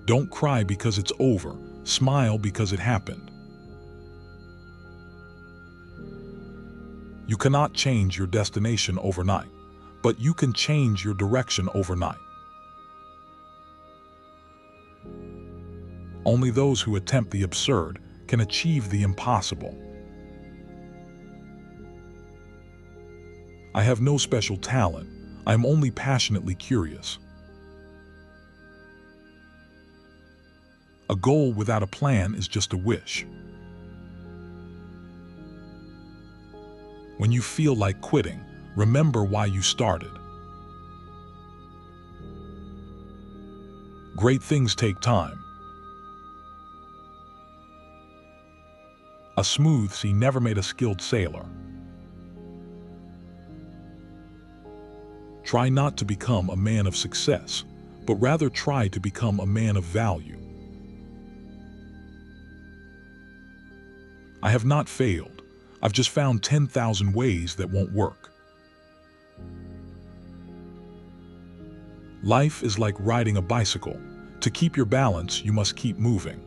Don't cry because it's over. Smile because it happened. You cannot change your destination overnight, but you can change your direction overnight. Only those who attempt the absurd can achieve the impossible. I have no special talent. I am only passionately curious. A goal without a plan is just a wish. When you feel like quitting, remember why you started. Great things take time. A smooth sea never made a skilled sailor. Try not to become a man of success, but rather try to become a man of value. I have not failed. I've just found 10,000 ways that won't work. Life is like riding a bicycle. To keep your balance, you must keep moving.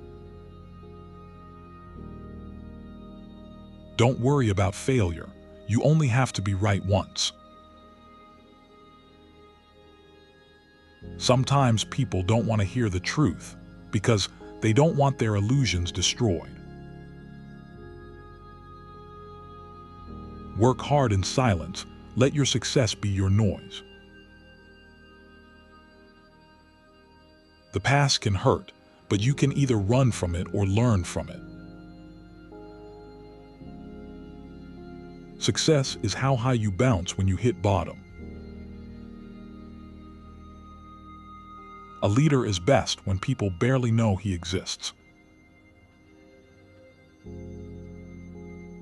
Don't worry about failure. You only have to be right once. Sometimes people don't want to hear the truth because they don't want their illusions destroyed. Work hard in silence. Let your success be your noise. The past can hurt, but you can either run from it or learn from it. Success is how high you bounce when you hit bottom. A leader is best when people barely know he exists.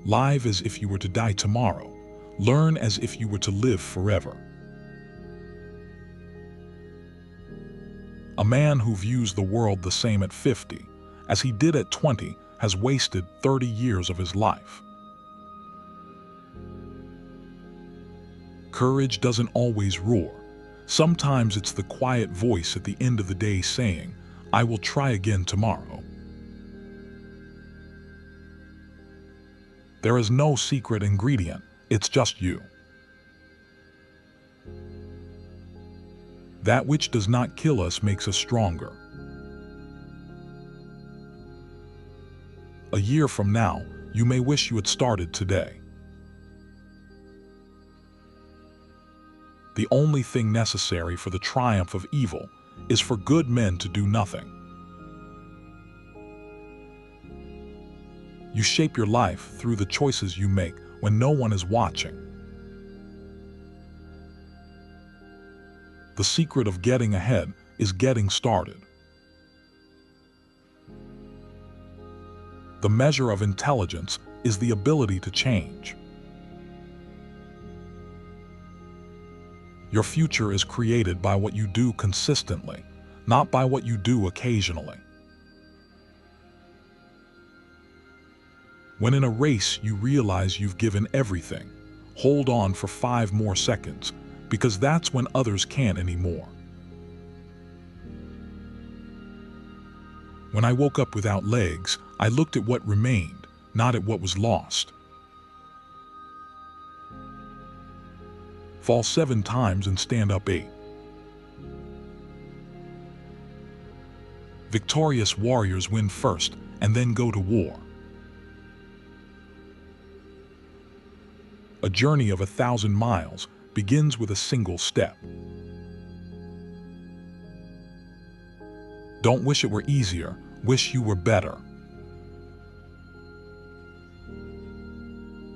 Live as if you were to die tomorrow. Learn as if you were to live forever. A man who views the world the same at 50 as he did at 20 has wasted 30 years of his life. Courage doesn't always roar. Sometimes it's the quiet voice at the end of the day saying, "I will try again tomorrow." There is no secret ingredient, it's just you. That which does not kill us makes us stronger. A year from now, you may wish you had started today. The only thing necessary for the triumph of evil is for good men to do nothing. You shape your life through the choices you make when no one is watching. The secret of getting ahead is getting started. The measure of intelligence is the ability to change. Your future is created by what you do consistently, not by what you do occasionally. When in a race you realize you've given everything, hold on for 5 more seconds, because that's when others can't anymore. When I woke up without legs, I looked at what remained, not at what was lost. Fall 7 times and stand up 8. Victorious warriors win first and then go to war. A journey of 1,000 miles begins with a single step. Don't wish it were easier, wish you were better.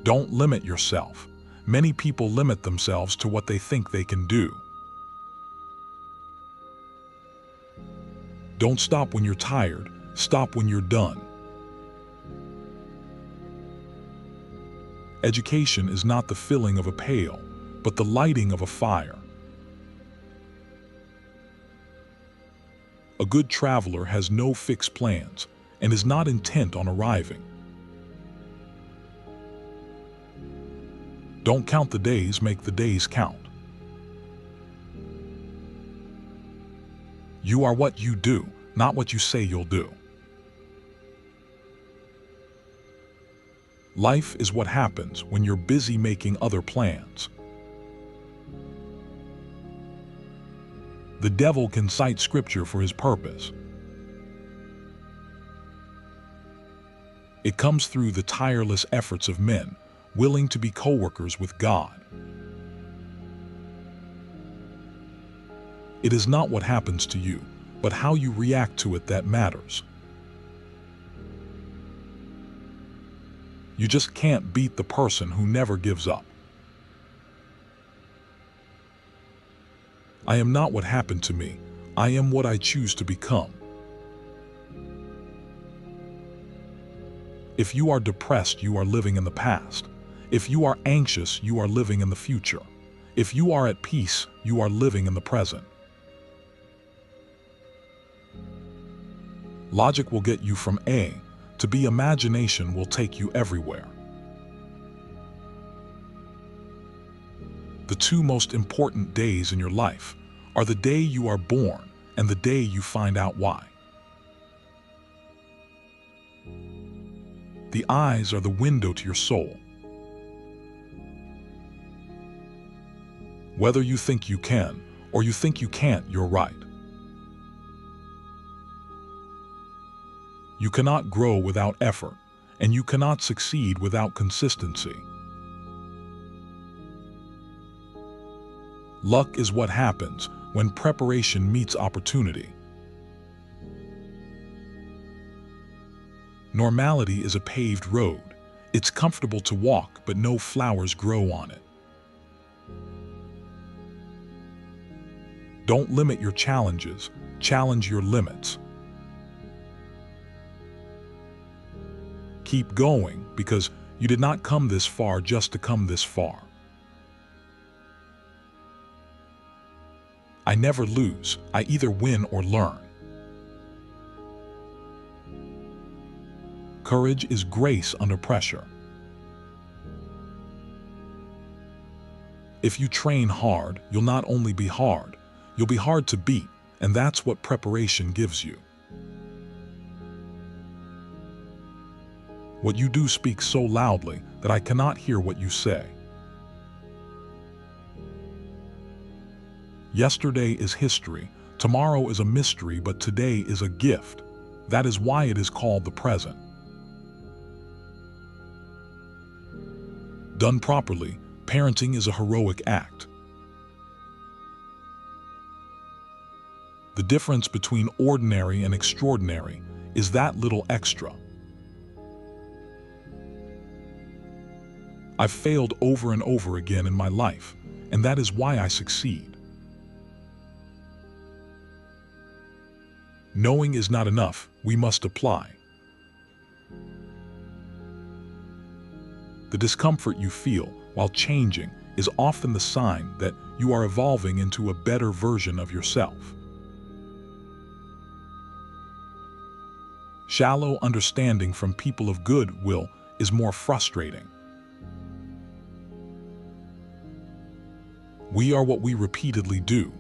Don't limit yourself. Many people limit themselves to what they think they can do. Don't stop when you're tired, stop when you're done. Education is not the filling of a pail, but the lighting of a fire. A good traveler has no fixed plans and is not intent on arriving. Don't count the days, make the days count. You are what you do, not what you say you'll do. Life is what happens when you're busy making other plans. The devil can cite scripture for his purpose. It comes through the tireless efforts of men willing to be co-workers with God. It is not what happens to you, but how you react to it that matters. You just can't beat the person who never gives up. I am not what happened to me. I am what I choose to become. If you are depressed, you are living in the past. If you are anxious, you are living in the future. If you are at peace, you are living in the present. Logic will get you from A to B. Imagination will take you everywhere. The two most important days in your life are the day you are born and the day you find out why. The eyes are the window to your soul. Whether you think you can or you think you can't, you're right. You cannot grow without effort, and you cannot succeed without consistency. Luck is what happens when preparation meets opportunity. Normality is a paved road. It's comfortable to walk, but no flowers grow on it. Don't limit your challenges, challenge your limits. Keep going, because you did not come this far just to come this far. I never lose. I either win or learn. Courage is grace under pressure. If you train hard, you'll not only be hard, you'll be hard to beat, and that's what preparation gives you. What you do speaks so loudly that I cannot hear what you say. Yesterday is history, tomorrow is a mystery, but today is a gift. That is why it is called the present. Done properly, parenting is a heroic act. The difference between ordinary and extraordinary is that little extra. I've failed over and over again in my life, and that is why I succeed. Knowing is not enough, we must apply. The discomfort you feel while changing is often the sign that you are evolving into a better version of yourself. Shallow understanding from people of good will is more frustrating. We are what we repeatedly do.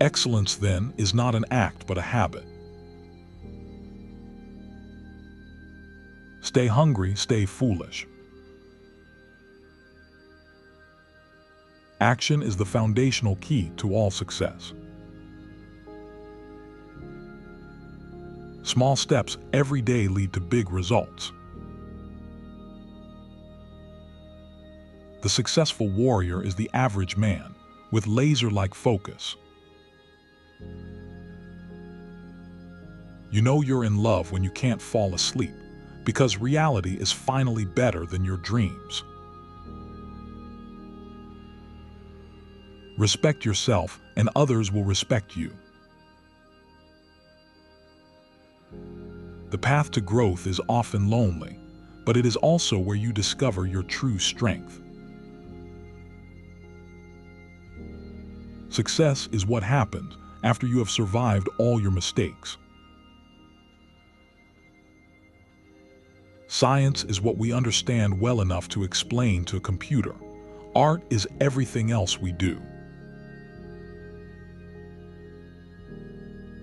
Excellence, then, is not an act but a habit. Stay hungry, stay foolish. Action is the foundational key to all success. Small steps every day lead to big results. The successful warrior is the average man with laser-like focus. You know you're in love when you can't fall asleep, because reality is finally better than your dreams. Respect yourself, and others will respect you. The path to growth is often lonely, but it is also where you discover your true strength. Success is what happens after you have survived all your mistakes. Science is what we understand well enough to explain to a computer. Art is everything else we do.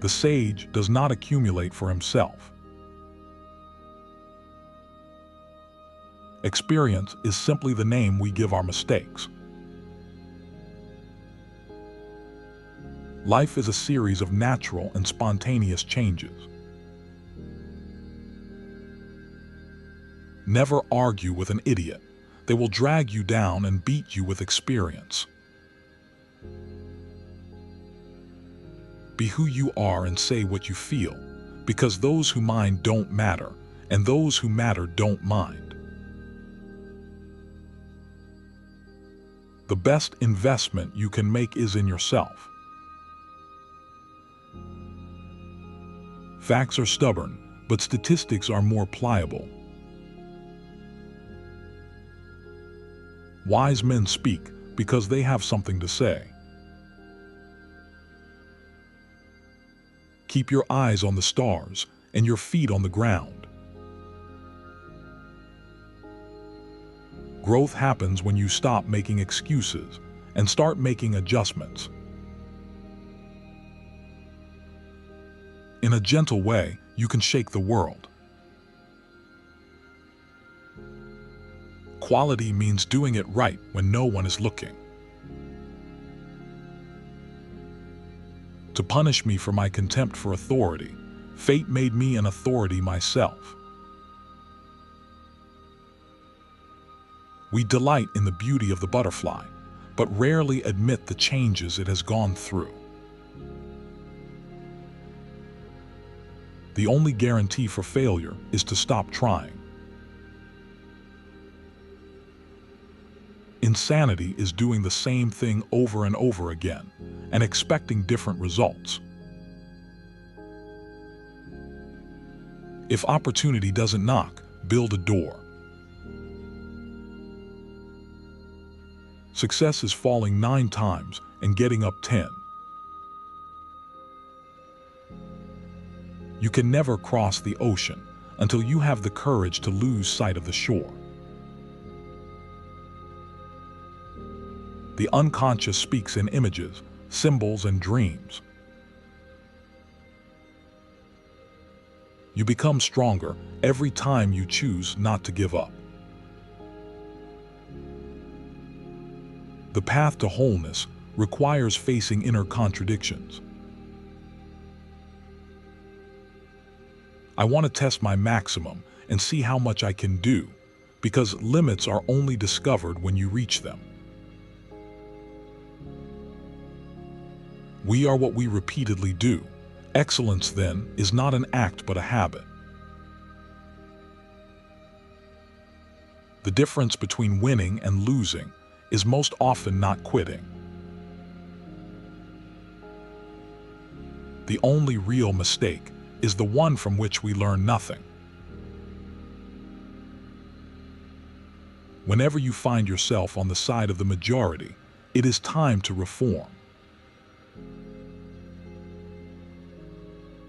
The sage does not accumulate for himself. Experience is simply the name we give our mistakes. Life is a series of natural and spontaneous changes. Never argue with an idiot. They will drag you down and beat you with experience. Be who you are and say what you feel, because those who mind don't matter, and those who matter don't mind. The best investment you can make is in yourself. Facts are stubborn, but statistics are more pliable. Wise men speak because they have something to say. Keep your eyes on the stars and your feet on the ground. Growth happens when you stop making excuses and start making adjustments. In a gentle way, you can shake the world. Quality means doing it right when no one is looking. To punish me for my contempt for authority, fate made me an authority myself. We delight in the beauty of the butterfly, but rarely admit the changes it has gone through. The only guarantee for failure is to stop trying. Insanity is doing the same thing over and over again and expecting different results. If opportunity doesn't knock, build a door. Success is falling 9 times and getting up 10. You can never cross the ocean until you have the courage to lose sight of the shore. The unconscious speaks in images, symbols, and dreams. You become stronger every time you choose not to give up. The path to wholeness requires facing inner contradictions. I want to test my maximum and see how much I can do, because limits are only discovered when you reach them. We are what we repeatedly do. Excellence, then, is not an act but a habit. The difference between winning and losing is most often not quitting. The only real mistake is the one from which we learn nothing. Whenever you find yourself on the side of the majority, it is time to reform.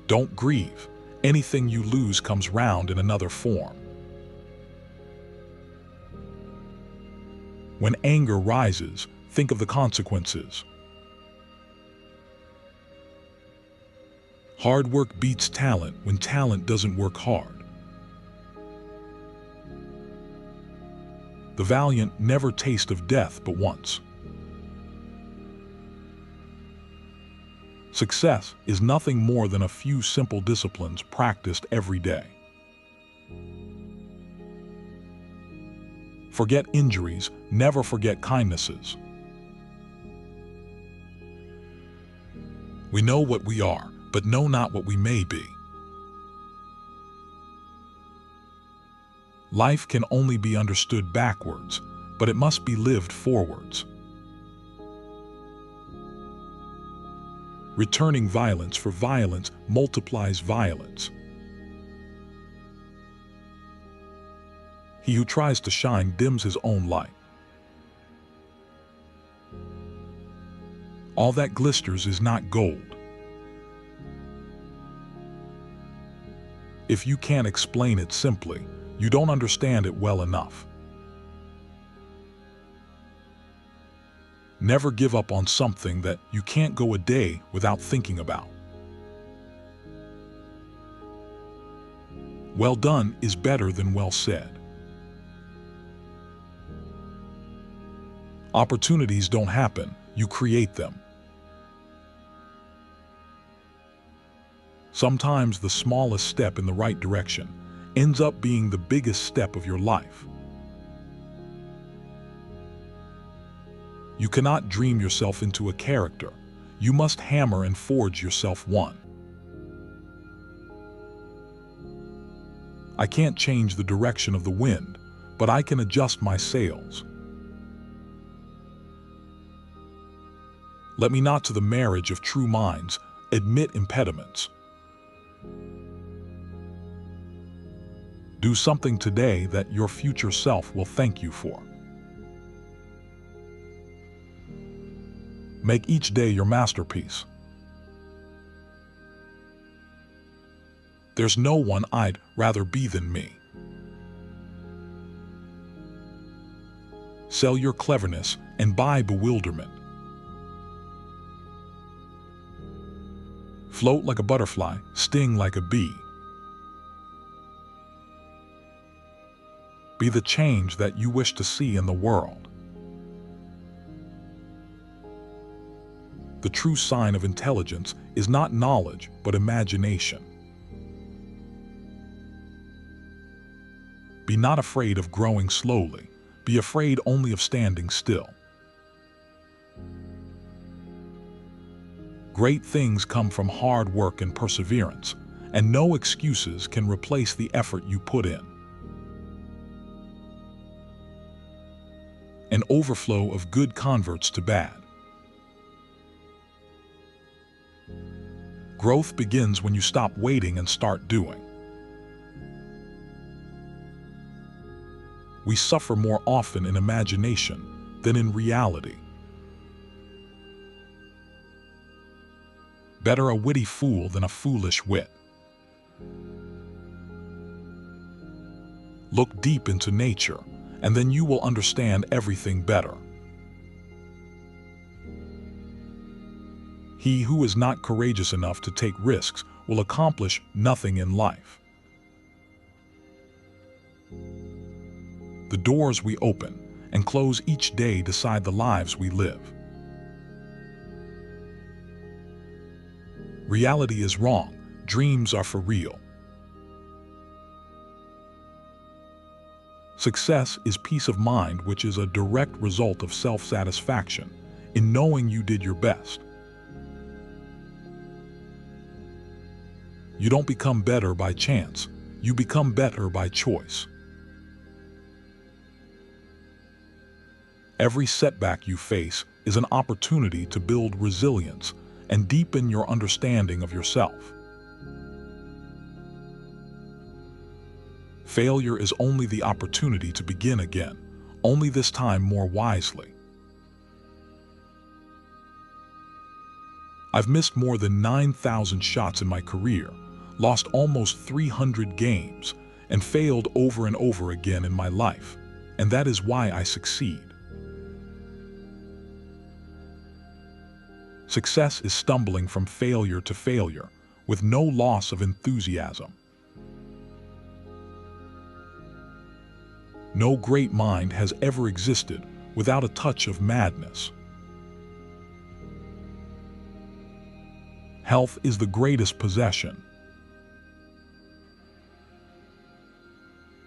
Don't grieve. Anything you lose comes round in another form. When anger rises, think of the consequences. Hard work beats talent when talent doesn't work hard. The valiant never taste of death but once. Success is nothing more than a few simple disciplines practiced every day. Forget injuries, never forget kindnesses. We know what we are, but know not what we may be. Life can only be understood backwards, but it must be lived forwards. Returning violence for violence multiplies violence. He who tries to shine dims his own light. All that glisters is not gold. If you can't explain it simply, you don't understand it well enough. Never give up on something that you can't go a day without thinking about. Well done is better than well said. Opportunities don't happen, you create them. Sometimes the smallest step in the right direction ends up being the biggest step of your life. You cannot dream yourself into a character. You must hammer and forge yourself one. I can't change the direction of the wind, but I can adjust my sails. Let me not to the marriage of true minds admit impediments. Do something today that your future self will thank you for. Make each day your masterpiece. There's no one I'd rather be than me. Sell your cleverness and buy bewilderment. Float like a butterfly, sting like a bee. Be the change that you wish to see in the world. The true sign of intelligence is not knowledge, but imagination. Be not afraid of growing slowly. Be afraid only of standing still. Great things come from hard work and perseverance, and no excuses can replace the effort you put in. An overflow of good converts to bad. Growth begins when you stop waiting and start doing. We suffer more often in imagination than in reality. Better a witty fool than a foolish wit. Look deep into nature, and then you will understand everything better. He who is not courageous enough to take risks will accomplish nothing in life. The doors we open and close each day decide the lives we live. Reality is wrong. Dreams are for real. Success is peace of mind, which is a direct result of self-satisfaction in knowing you did your best. You don't become better by chance. You become better by choice. Every setback you face is an opportunity to build resilience and deepen your understanding of yourself. Failure is only the opportunity to begin again, only this time more wisely. I've missed more than 9,000 shots in my career, lost almost 300 games, and failed over and over again in my life, and that is why I succeed. Success is stumbling from failure to failure, with no loss of enthusiasm. No great mind has ever existed without a touch of madness. Health is the greatest possession.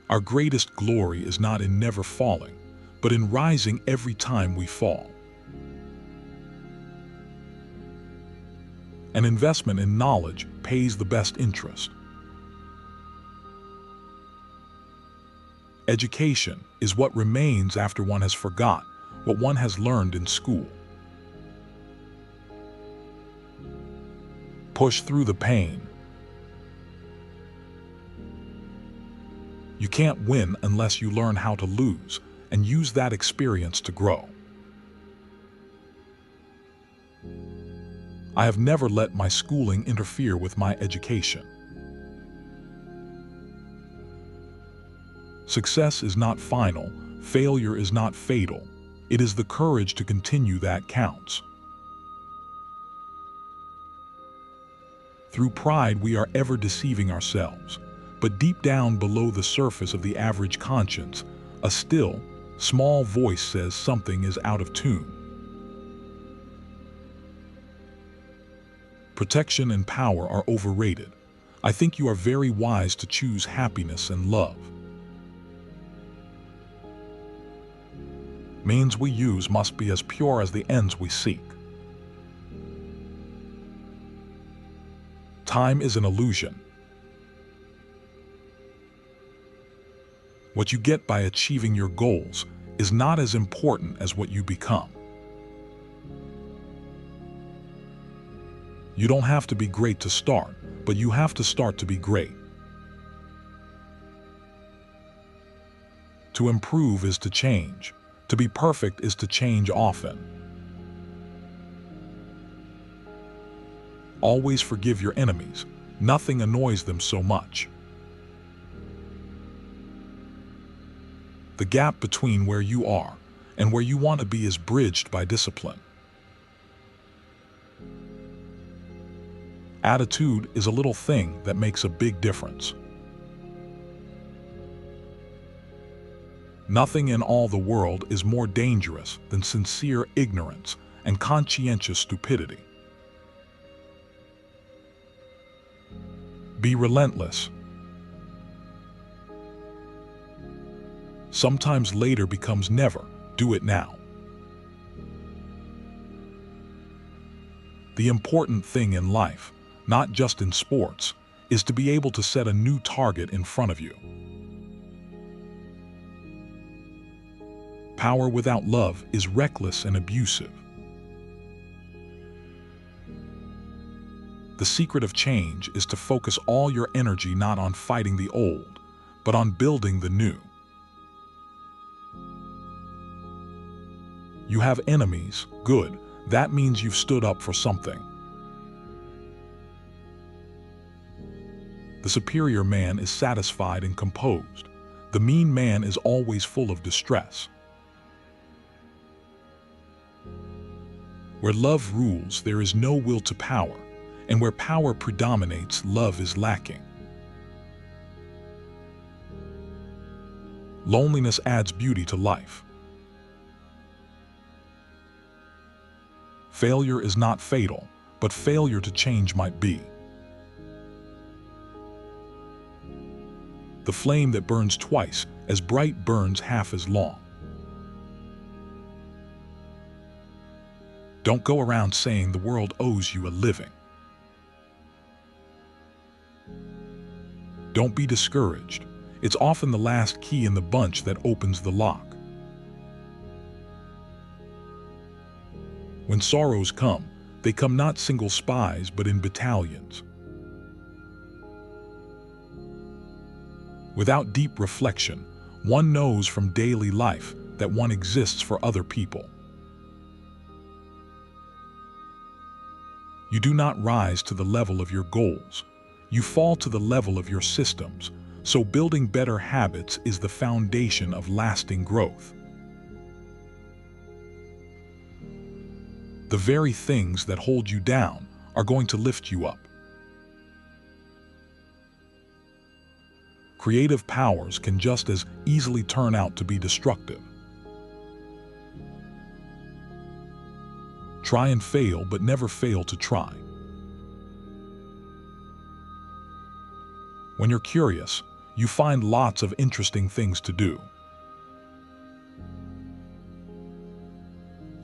Our greatest glory is not in never falling, but in rising every time we fall. An investment in knowledge pays the best interest. Education is what remains after one has forgot what one has learned in school. Push through the pain. You can't win unless you learn how to lose and use that experience to grow. I have never let my schooling interfere with my education. Success is not final, failure is not fatal. It is the courage to continue that counts. Through pride, we are ever deceiving ourselves. But deep down below the surface of the average conscience, a still, small voice says something is out of tune. Protection and power are overrated. I think you are very wise to choose happiness and love. Means we use must be as pure as the ends we seek. Time is an illusion. What you get by achieving your goals is not as important as what you become. You don't have to be great to start, but you have to start to be great. To improve is to change. To be perfect is to change often. Always forgive your enemies. Nothing annoys them so much. The gap between where you are and where you want to be is bridged by discipline. Attitude is a little thing that makes a big difference. Nothing in all the world is more dangerous than sincere ignorance and conscientious stupidity. Be relentless. Sometimes later becomes never. Do it now. The important thing in life, not just in sports, is to be able to set a new target in front of you. Power without love is reckless and abusive. The secret of change is to focus all your energy not on fighting the old, but on building the new. You have enemies, good. That means you've stood up for something. The superior man is satisfied and composed. The mean man is always full of distress. Where love rules, there is no will to power, and where power predominates, love is lacking. Loneliness adds beauty to life. Failure is not fatal, but failure to change might be. The flame that burns twice as bright burns half as long. Don't go around saying the world owes you a living. Don't be discouraged. It's often the last key in the bunch that opens the lock. When sorrows come, they come not single spies, but in battalions. Without deep reflection, one knows from daily life that one exists for other people. You do not rise to the level of your goals. You fall to the level of your systems. So building better habits is the foundation of lasting growth. The very things that hold you down are going to lift you up. Creative powers can just as easily turn out to be destructive. Try and fail, but never fail to try. When you're curious, you find lots of interesting things to do.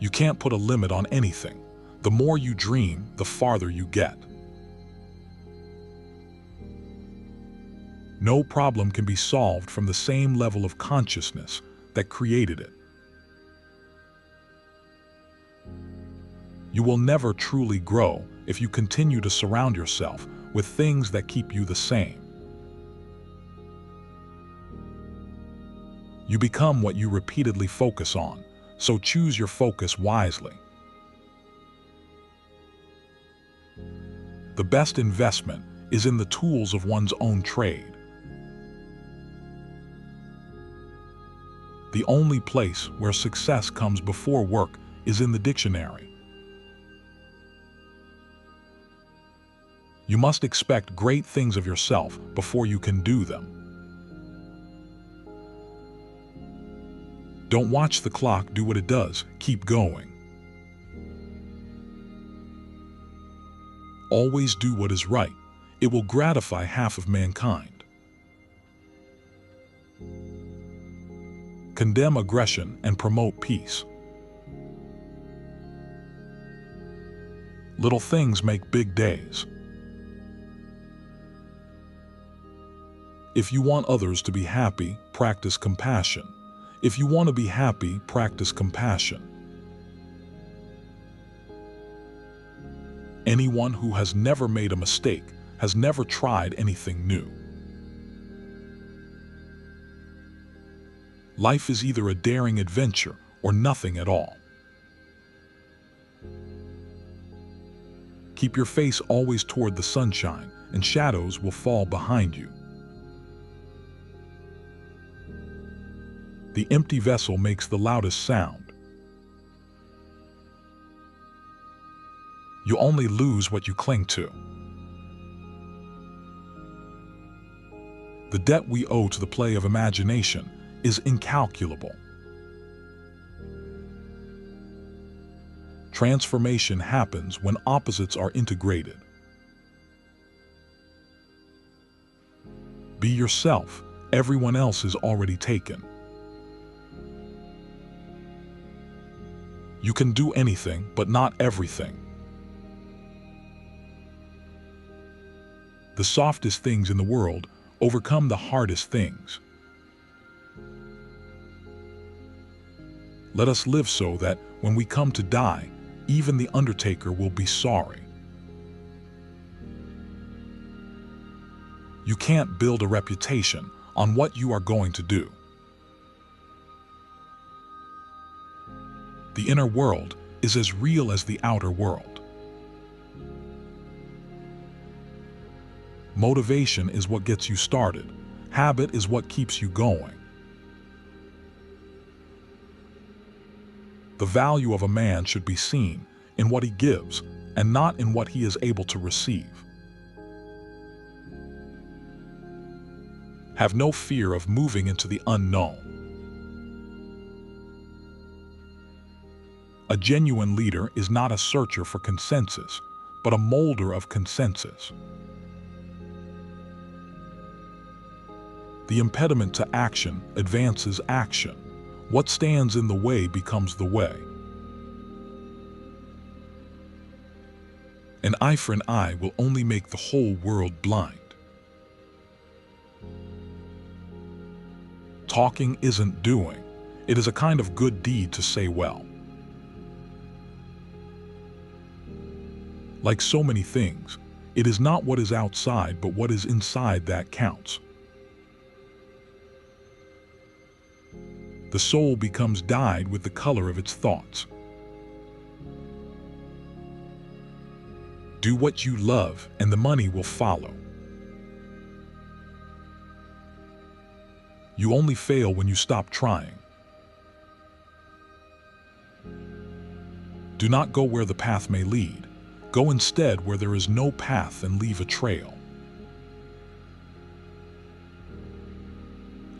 You can't put a limit on anything. The more you dream, the farther you get. No problem can be solved from the same level of consciousness that created it. You will never truly grow if you continue to surround yourself with things that keep you the same. You become what you repeatedly focus on, so choose your focus wisely. The best investment is in the tools of one's own trade. The only place where success comes before work is in the dictionary. You must expect great things of yourself before you can do them. Don't watch the clock do what it does. Keep going. Always do what is right. It will gratify half of mankind. Condemn aggression and promote peace. Little things make big days. If you want others to be happy, practice compassion. If you want to be happy, practice compassion. Anyone who has never made a mistake has never tried anything new. Life is either a daring adventure or nothing at all. Keep your face always toward the sunshine, and shadows will fall behind you. The empty vessel makes the loudest sound. You only lose what you cling to. The debt we owe to the play of imagination is incalculable. Transformation happens when opposites are integrated. Be yourself. Everyone else is already taken. You can do anything, but not everything. The softest things in the world overcome the hardest things. Let us live so that when we come to die, even the undertaker will be sorry. You can't build a reputation on what you are going to do. The inner world is as real as the outer world. Motivation is what gets you started. Habit is what keeps you going. The value of a man should be seen in what he gives and not in what he is able to receive. Have no fear of moving into the unknown. A genuine leader is not a searcher for consensus, but a molder of consensus. The impediment to action advances action. What stands in the way becomes the way. An eye for an eye will only make the whole world blind. Talking isn't doing. It is a kind of good deed to say well. Like so many things, it is not what is outside but what is inside that counts. The soul becomes dyed with the color of its thoughts. Do what you love and the money will follow. You only fail when you stop trying. Do not go where the path may lead. Go instead where there is no path and leave a trail.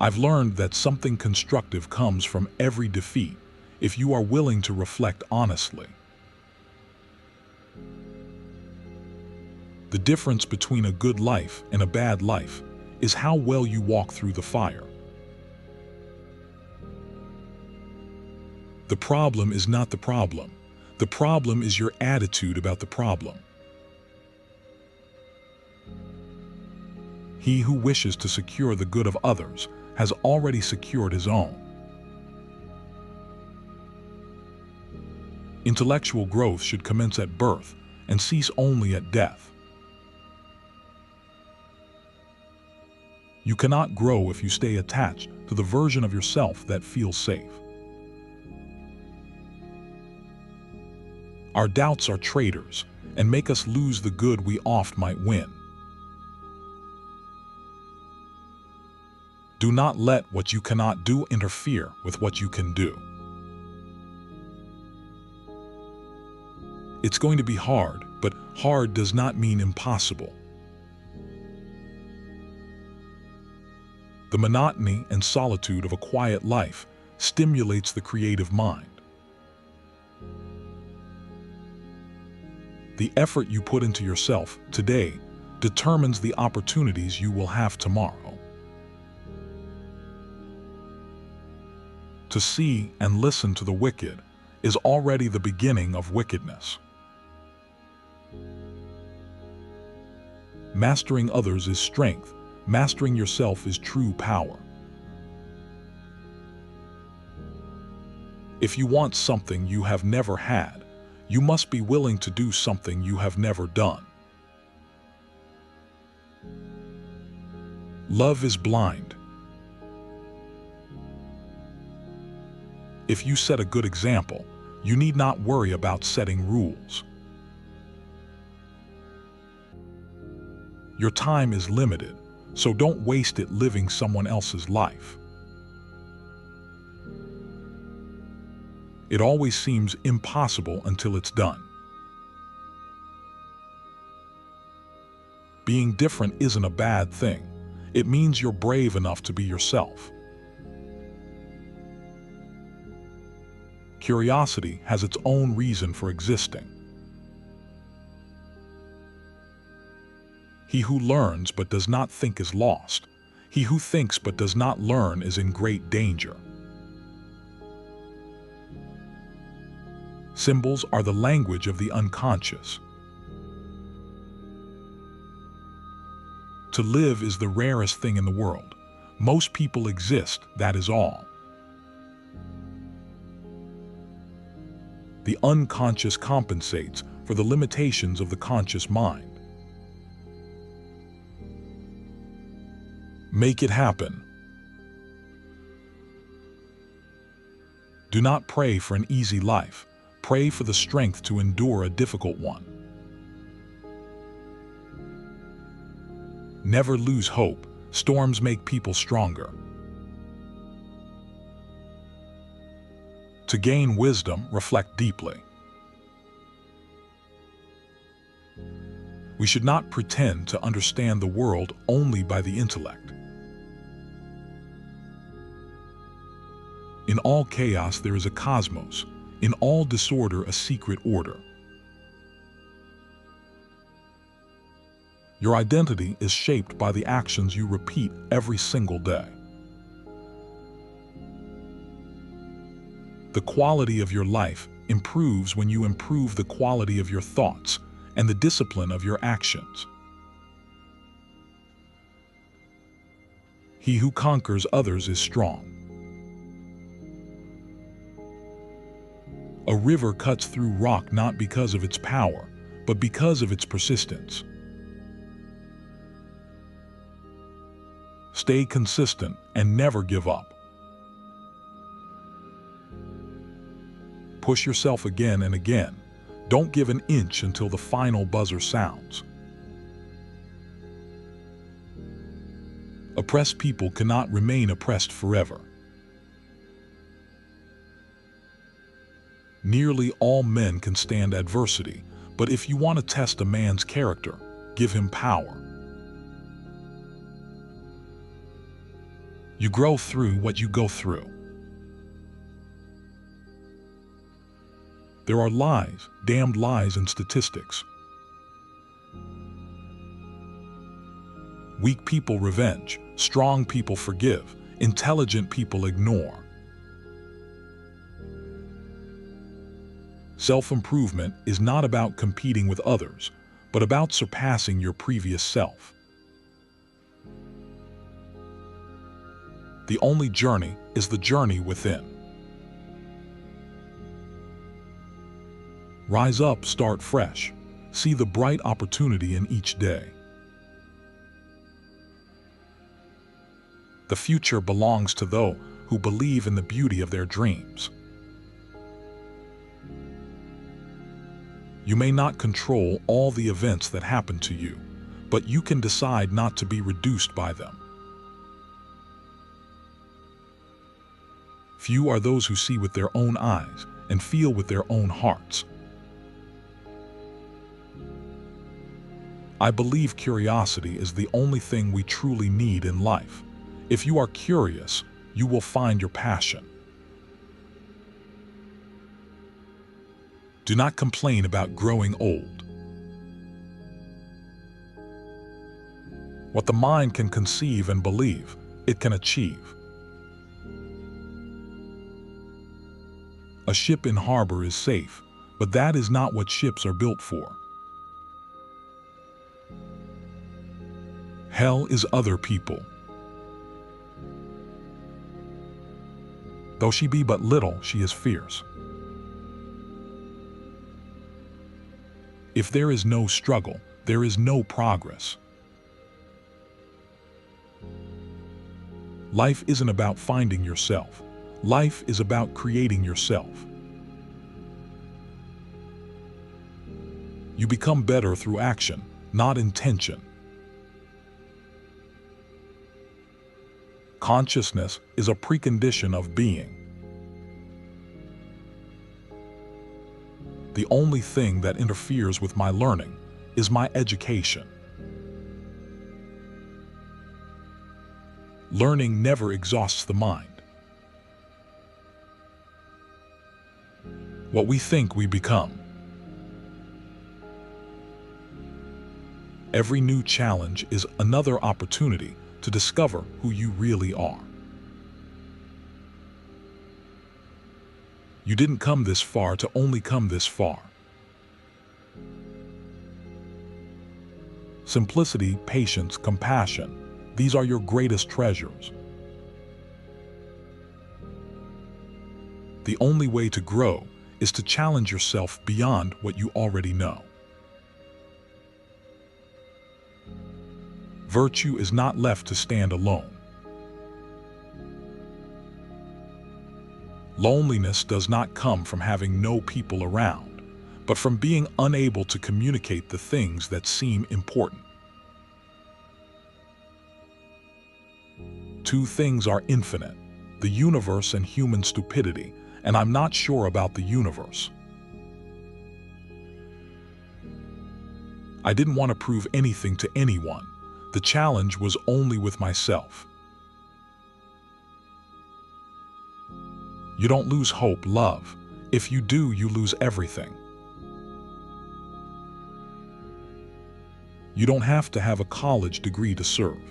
I've learned that something constructive comes from every defeat if you are willing to reflect honestly. The difference between a good life and a bad life is how well you walk through the fire. The problem is not the problem. The problem is your attitude about the problem. He who wishes to secure the good of others has already secured his own. Intellectual growth should commence at birth and cease only at death. You cannot grow if you stay attached to the version of yourself that feels safe. Our doubts are traitors and make us lose the good we oft might win. Do not let what you cannot do interfere with what you can do. It's going to be hard, but hard does not mean impossible. The monotony and solitude of a quiet life stimulates the creative mind. The effort you put into yourself today determines the opportunities you will have tomorrow. To see and listen to the wicked is already the beginning of wickedness. Mastering others is strength. Mastering yourself is true power. If you want something you have never had, you must be willing to do something you have never done. Love is blind. If you set a good example, you need not worry about setting rules. Your time is limited, so don't waste it living someone else's life. It always seems impossible until it's done. Being different isn't a bad thing. It means you're brave enough to be yourself. Curiosity has its own reason for existing. He who learns but does not think is lost. He who thinks but does not learn is in great danger. Symbols are the language of the unconscious. To live is the rarest thing in the world. Most people exist, that is all. The unconscious compensates for the limitations of the conscious mind. Make it happen. Do not pray for an easy life. Pray for the strength to endure a difficult one. Never lose hope. Storms make people stronger. To gain wisdom, reflect deeply. We should not pretend to understand the world only by the intellect. In all chaos there is a cosmos. In all disorder a secret order. Your identity is shaped by the actions you repeat every single day. The quality of your life improves when you improve the quality of your thoughts and the discipline of your actions. He who conquers others is strong. A river cuts through rock not because of its power, but because of its persistence. Stay consistent and never give up. Push yourself again and again. Don't give an inch until the final buzzer sounds. Oppressed people cannot remain oppressed forever. Nearly all men can stand adversity, but if you want to test a man's character, give him power. You grow through what you go through. There are lies, damned lies in statistics. Weak people revenge, strong people forgive, intelligent people ignore. Self-improvement is not about competing with others, but about surpassing your previous self. The only journey is the journey within. Rise up, start fresh. See the bright opportunity in each day. The future belongs to those who believe in the beauty of their dreams. You may not control all the events that happen to you, but you can decide not to be reduced by them. Few are those who see with their own eyes and feel with their own hearts. I believe curiosity is the only thing we truly need in life. If you are curious, you will find your passion. Do not complain about growing old. What the mind can conceive and believe, it can achieve. A ship in harbor is safe, but that is not what ships are built for. Hell is other people. Though she be but little, she is fierce. If there is no struggle, there is no progress. Life isn't about finding yourself. Life is about creating yourself. You become better through action, not intention. Consciousness is a precondition of being. The only thing that interferes with my learning is my education. Learning never exhausts the mind. What we think we become. Every new challenge is another opportunity to discover who you really are. You didn't come this far to only come this far. Simplicity, patience, compassion, these are your greatest treasures. The only way to grow is to challenge yourself beyond what you already know. Virtue is not left to stand alone. Loneliness does not come from having no people around, but from being unable to communicate the things that seem important. Two things are infinite, the universe and human stupidity, and I'm not sure about the universe. I didn't want to prove anything to anyone. The challenge was only with myself. You don't lose hope, love. If you do, you lose everything. You don't have to have a college degree to serve.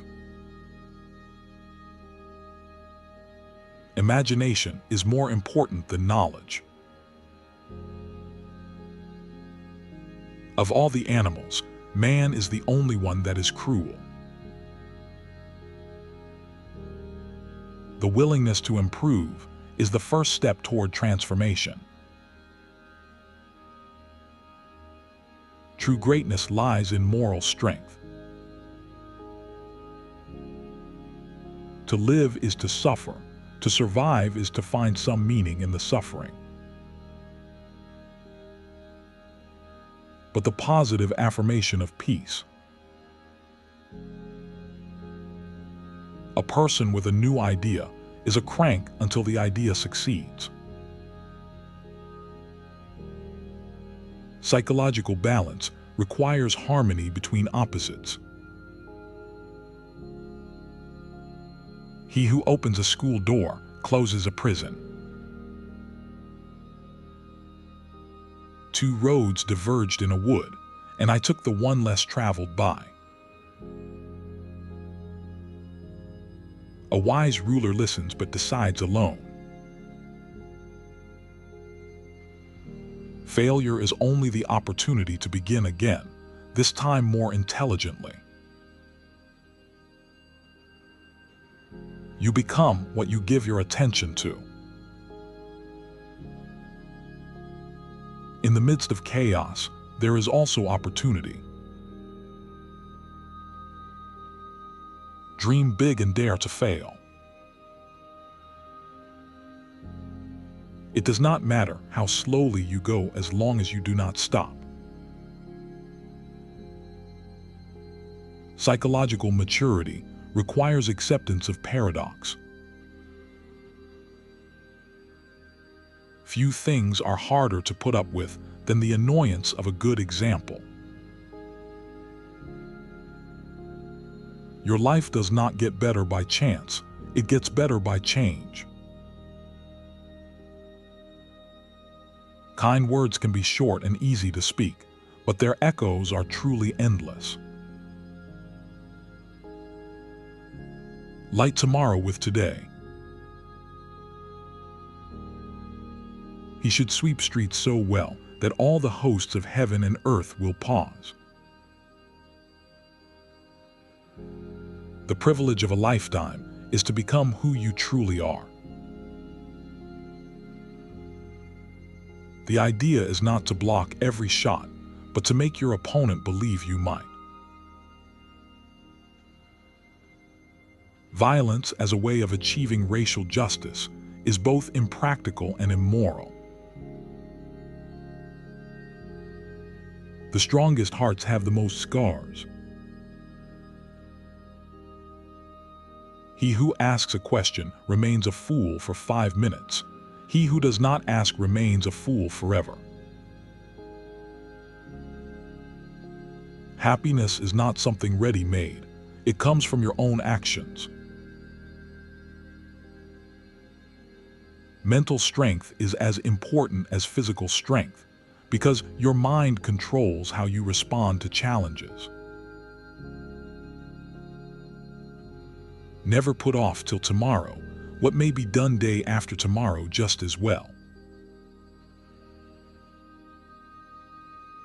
Imagination is more important than knowledge. Of all the animals, man is the only one that is cruel. The willingness to improve is the first step toward transformation. True greatness lies in moral strength. To live is to suffer. To survive is to find some meaning in the suffering. But the positive affirmation of peace. A person with a new idea is a crank until the idea succeeds. Psychological balance requires harmony between opposites. He who opens a school door closes a prison. Two roads diverged in a wood, and I took the one less traveled by. A wise ruler listens but decides alone. Failure is only the opportunity to begin again, this time more intelligently. You become what you give your attention to. In the midst of chaos, there is also opportunity. Dream big and dare to fail. It does not matter how slowly you go as long as you do not stop. Psychological maturity requires acceptance of paradox. Few things are harder to put up with than the annoyance of a good example. Your life does not get better by chance. It gets better by change. Kind words can be short and easy to speak, but their echoes are truly endless. Light tomorrow with today. He should sweep streets so well that all the hosts of heaven and earth will pause. The privilege of a lifetime is to become who you truly are. The idea is not to block every shot, but to make your opponent believe you might. Violence as a way of achieving racial justice is both impractical and immoral. The strongest hearts have the most scars. He who asks a question remains a fool for 5 minutes. He who does not ask remains a fool forever. Happiness is not something ready-made. It comes from your own actions. Mental strength is as important as physical strength because your mind controls how you respond to challenges. Never put off till tomorrow what may be done day after tomorrow just as well.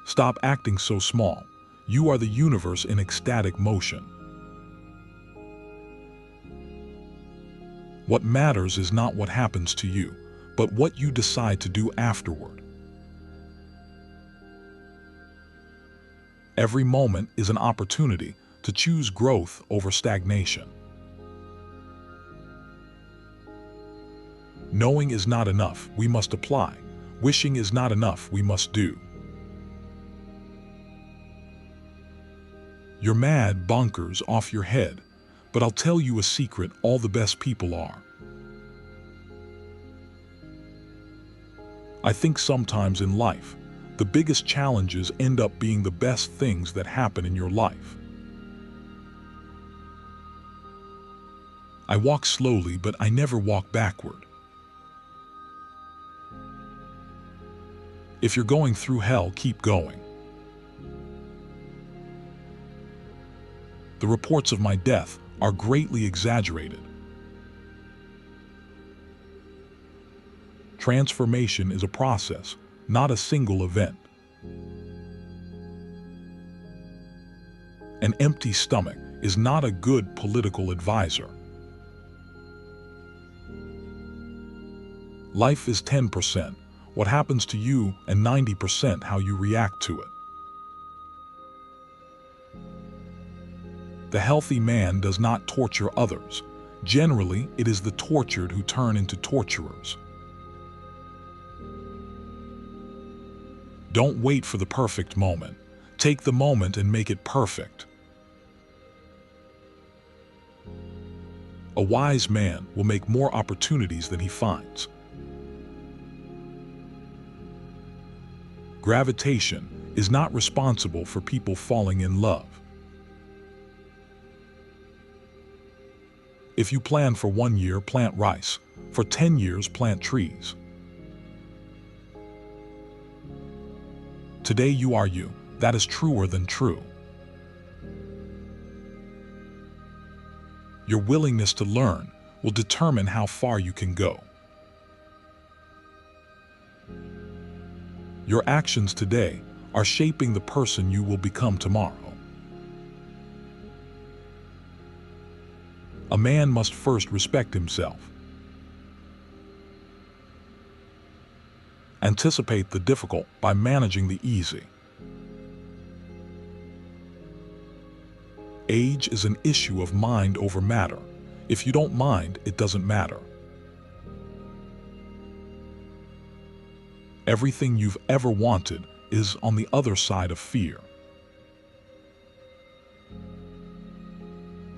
Stop acting so small. You are the universe in ecstatic motion. What matters is not what happens to you, but what you decide to do afterward. Every moment is an opportunity to choose growth over stagnation. Knowing is not enough, we must apply. Wishing is not enough, we must do. You're mad bonkers off your head, but I'll tell you a secret all the best people are. I think sometimes in life, the biggest challenges end up being the best things that happen in your life. I walk slowly, but I never walk backward. If you're going through hell, keep going. The reports of my death are greatly exaggerated. Transformation is a process, not a single event. An empty stomach is not a good political advisor. Life is 10% what happens to you and 90% how you react to it. The healthy man does not torture others. Generally, it is the tortured who turn into torturers. Don't wait for the perfect moment. Take the moment and make it perfect. A wise man will make more opportunities than he finds. Gravitation is not responsible for people falling in love. If you plan for 1 year, plant rice. For 10 years, plant trees. Today you are you. That is truer than true. Your willingness to learn will determine how far you can go. Your actions today are shaping the person you will become tomorrow. A man must first respect himself. Anticipate the difficult by managing the easy. Age is an issue of mind over matter. If you don't mind, it doesn't matter. Everything you've ever wanted is on the other side of fear.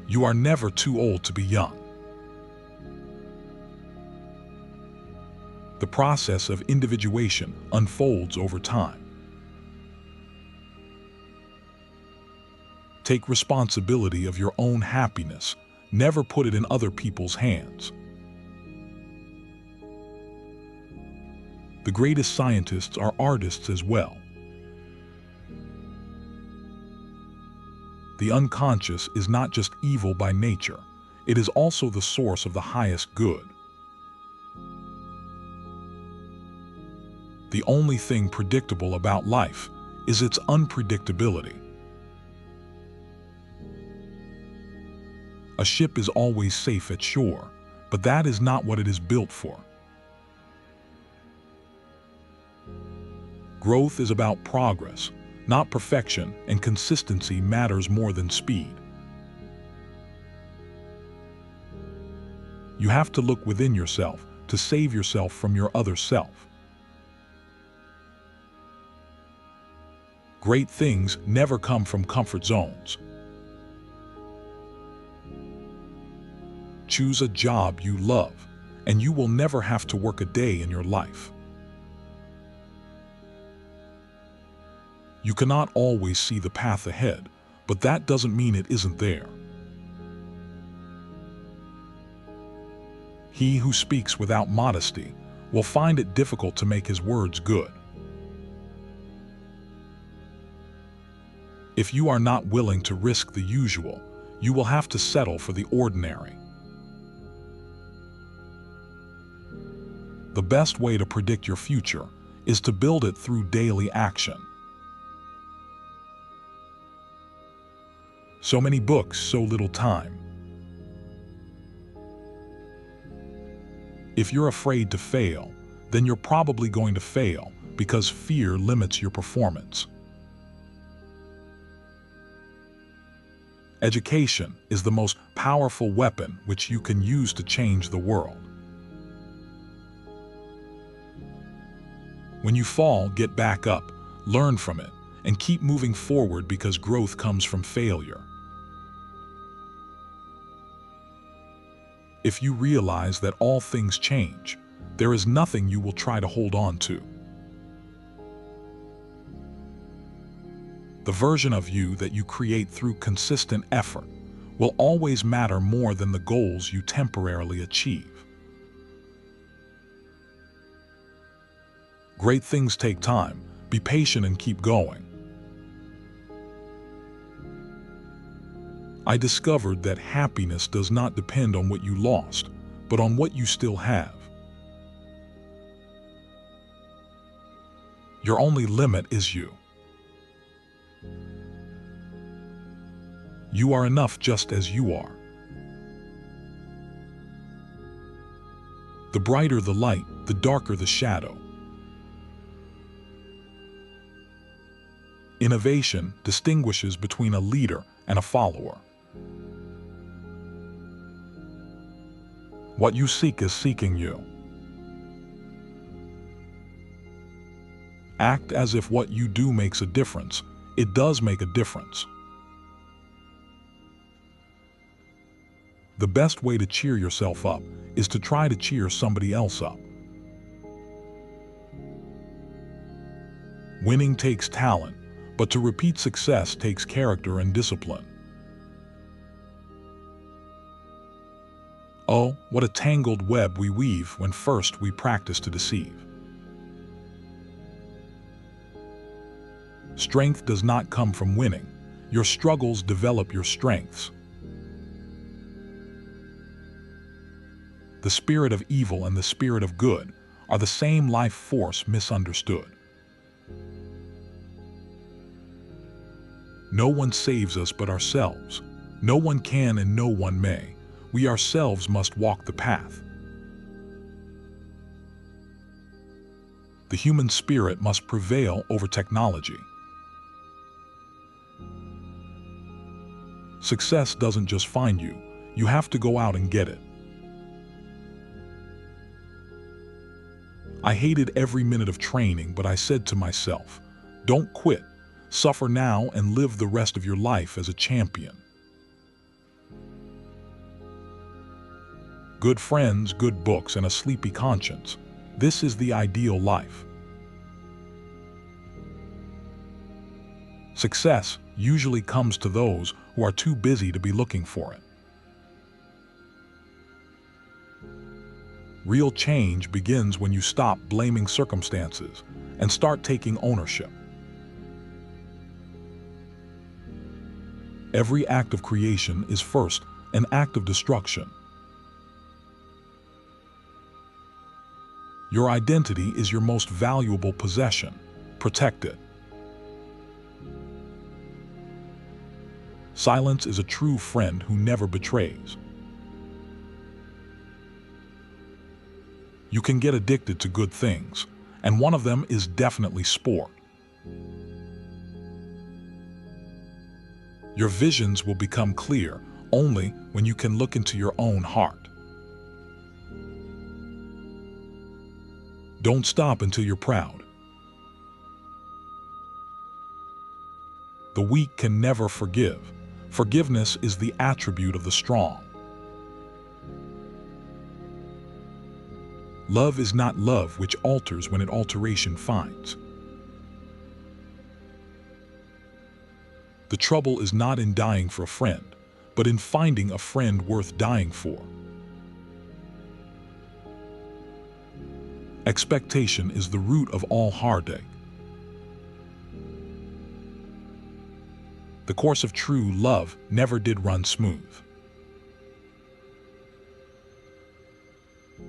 You are never too old to be young. The process of individuation unfolds over time. Take responsibility of your own happiness. Never put it in other people's hands. The greatest scientists are artists as well. The unconscious is not just evil by nature, it is also the source of the highest good. The only thing predictable about life is its unpredictability. A ship is always safe at shore, but that is not what it is built for. Growth is about progress, not perfection, and consistency matters more than speed. You have to look within yourself to save yourself from your other self. Great things never come from comfort zones. Choose a job you love, and you will never have to work a day in your life. You cannot always see the path ahead, but that doesn't mean it isn't there. He who speaks without modesty will find it difficult to make his words good. If you are not willing to risk the usual, you will have to settle for the ordinary. The best way to predict your future is to build it through daily action. So many books, so little time. If you're afraid to fail, then you're probably going to fail because fear limits your performance. Education is the most powerful weapon which you can use to change the world. When you fall, get back up, learn from it, and keep moving forward because growth comes from failure. If you realize that all things change, there is nothing you will try to hold on to. The version of you that you create through consistent effort will always matter more than the goals you temporarily achieve. Great things take time. Be patient and keep going. I discovered that happiness does not depend on what you lost, but on what you still have. Your only limit is you. You are enough just as you are. The brighter the light, the darker the shadow. Innovation distinguishes between a leader and a follower. What you seek is seeking you. Act as if what you do makes a difference. It does make a difference. The best way to cheer yourself up is to try to cheer somebody else up. Winning takes talent, but to repeat success takes character and discipline. Oh, what a tangled web we weave when first we practice to deceive. Strength does not come from winning. Your struggles develop your strengths. The spirit of evil and the spirit of good are the same life force misunderstood. No one saves us but ourselves. No one can and no one may. We ourselves must walk the path. The human spirit must prevail over technology. Success doesn't just find you. You have to go out and get it. I hated every minute of training, but I said to myself, don't quit. Suffer now and live the rest of your life as a champion. Good friends, good books, and a sleepy conscience. This is the ideal life. Success usually comes to those who are too busy to be looking for it. Real change begins when you stop blaming circumstances and start taking ownership. Every act of creation is first an act of destruction. Your identity is your most valuable possession. Protect it. Silence is a true friend who never betrays. You can get addicted to good things, and one of them is definitely sport. Your visions will become clear only when you can look into your own heart. Don't stop until you're proud. The weak can never forgive. Forgiveness is the attribute of the strong. Love is not love which alters when it alteration finds. The trouble is not in dying for a friend, but in finding a friend worth dying for. Expectation is the root of all heartache. The course of true love never did run smooth.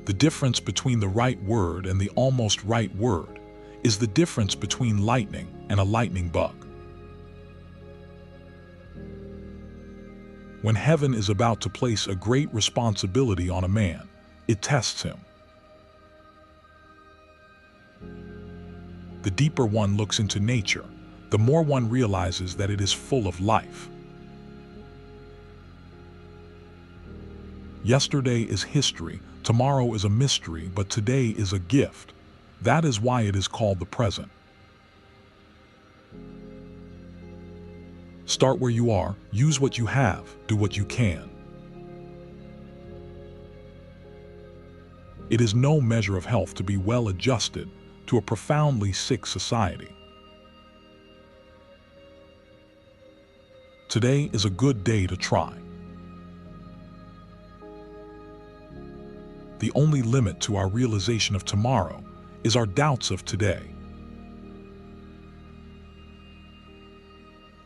The difference between the right word and the almost right word is the difference between lightning and a lightning bug. When heaven is about to place a great responsibility on a man, it tests him. The deeper one looks into nature, the more one realizes that it is full of life. Yesterday is history, tomorrow is a mystery, but today is a gift. That is why it is called the present. Start where you are, use what you have, do what you can. It is no measure of health to be well adjusted to a profoundly sick society. Today is a good day to try. The only limit to our realization of tomorrow is our doubts of today.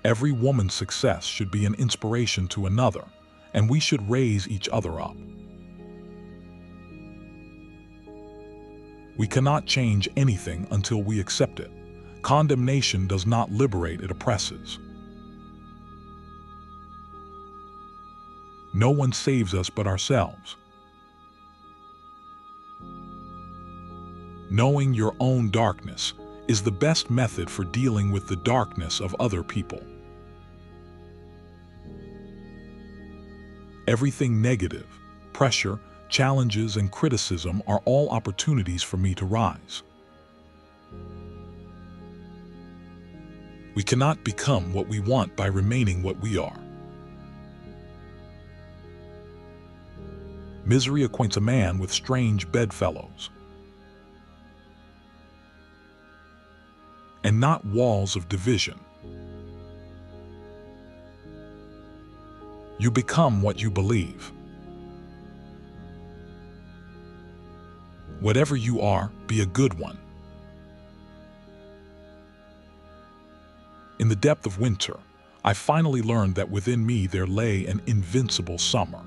Every woman's success should be an inspiration to another, and we should raise each other up. We cannot change anything until we accept it. Condemnation does not liberate, it oppresses. No one saves us but ourselves. Knowing your own darkness is the best method for dealing with the darkness of other people. Everything negative, pressure, challenges, and criticism are all opportunities for me to rise. We cannot become what we want by remaining what we are. Misery acquaints a man with strange bedfellows, and not walls of division. You become what you believe. Whatever you are, be a good one. In the depth of winter, I finally learned that within me there lay an invincible summer.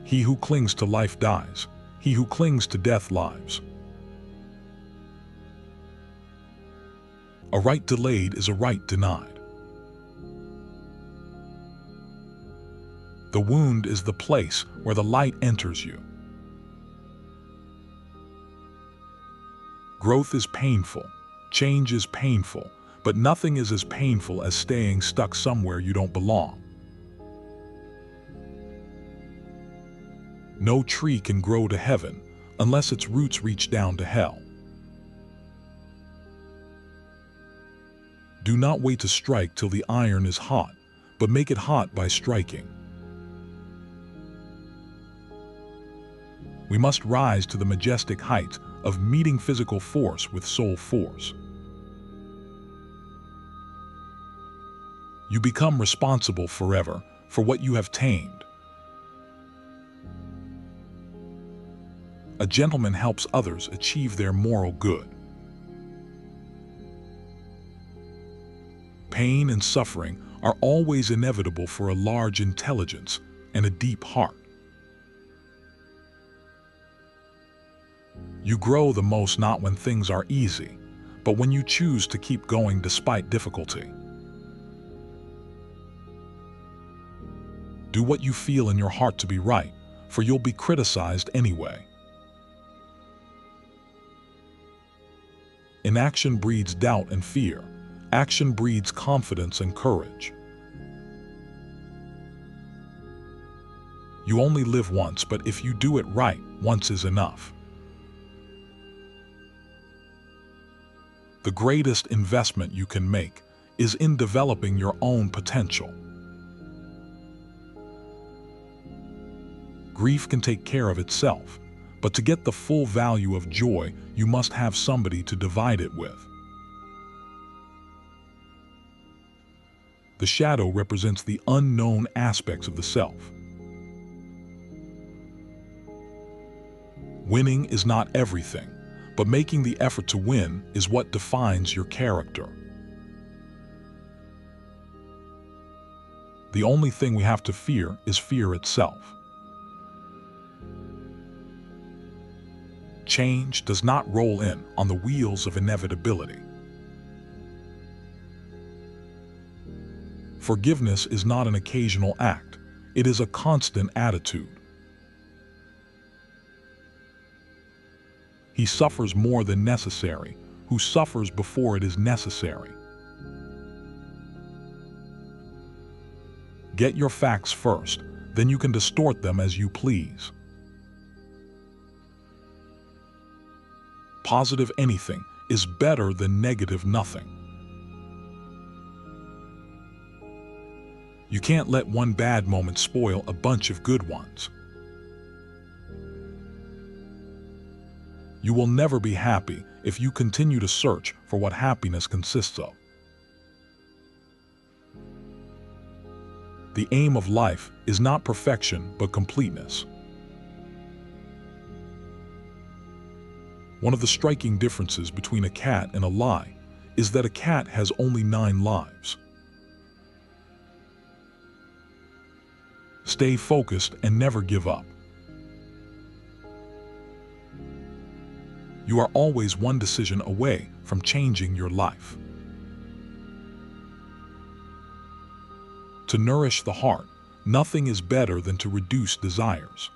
He who clings to life dies. He who clings to death lives. A right delayed is a right denied. The wound is the place where the light enters you. Growth is painful, change is painful, but nothing is as painful as staying stuck somewhere you don't belong. No tree can grow to heaven unless its roots reach down to hell. Do not wait to strike till the iron is hot, but make it hot by striking. We must rise to the majestic height of meeting physical force with soul force. You become responsible forever for what you have tamed. A gentleman helps others achieve their moral good. Pain and suffering are always inevitable for a large intelligence and a deep heart. You grow the most not when things are easy, but when you choose to keep going despite difficulty. Do what you feel in your heart to be right, for you'll be criticized anyway. Inaction breeds doubt and fear. Action breeds confidence and courage. You only live once, but if you do it right, once is enough. The greatest investment you can make is in developing your own potential. Grief can take care of itself, but to get the full value of joy, you must have somebody to divide it with. The shadow represents the unknown aspects of the self. Winning is not everything, but making the effort to win is what defines your character. The only thing we have to fear is fear itself. Change does not roll in on the wheels of inevitability. Forgiveness is not an occasional act, it is a constant attitude. He suffers more than necessary, who suffers before it is necessary. Get your facts first, then you can distort them as you please. Positive anything is better than negative nothing. You can't let one bad moment spoil a bunch of good ones. You will never be happy if you continue to search for what happiness consists of. The aim of life is not perfection, but completeness. One of the striking differences between a cat and a lie is that a cat has only 9 lives. Stay focused and never give up. You are always one decision away from changing your life. To nourish the heart, nothing is better than to reduce desires.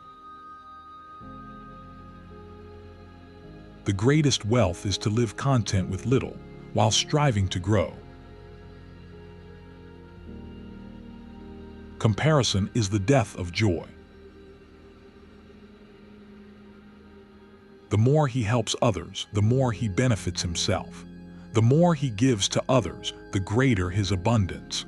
The greatest wealth is to live content with little while striving to grow. Comparison is the death of joy. The more he helps others, the more he benefits himself. The more he gives to others, the greater his abundance.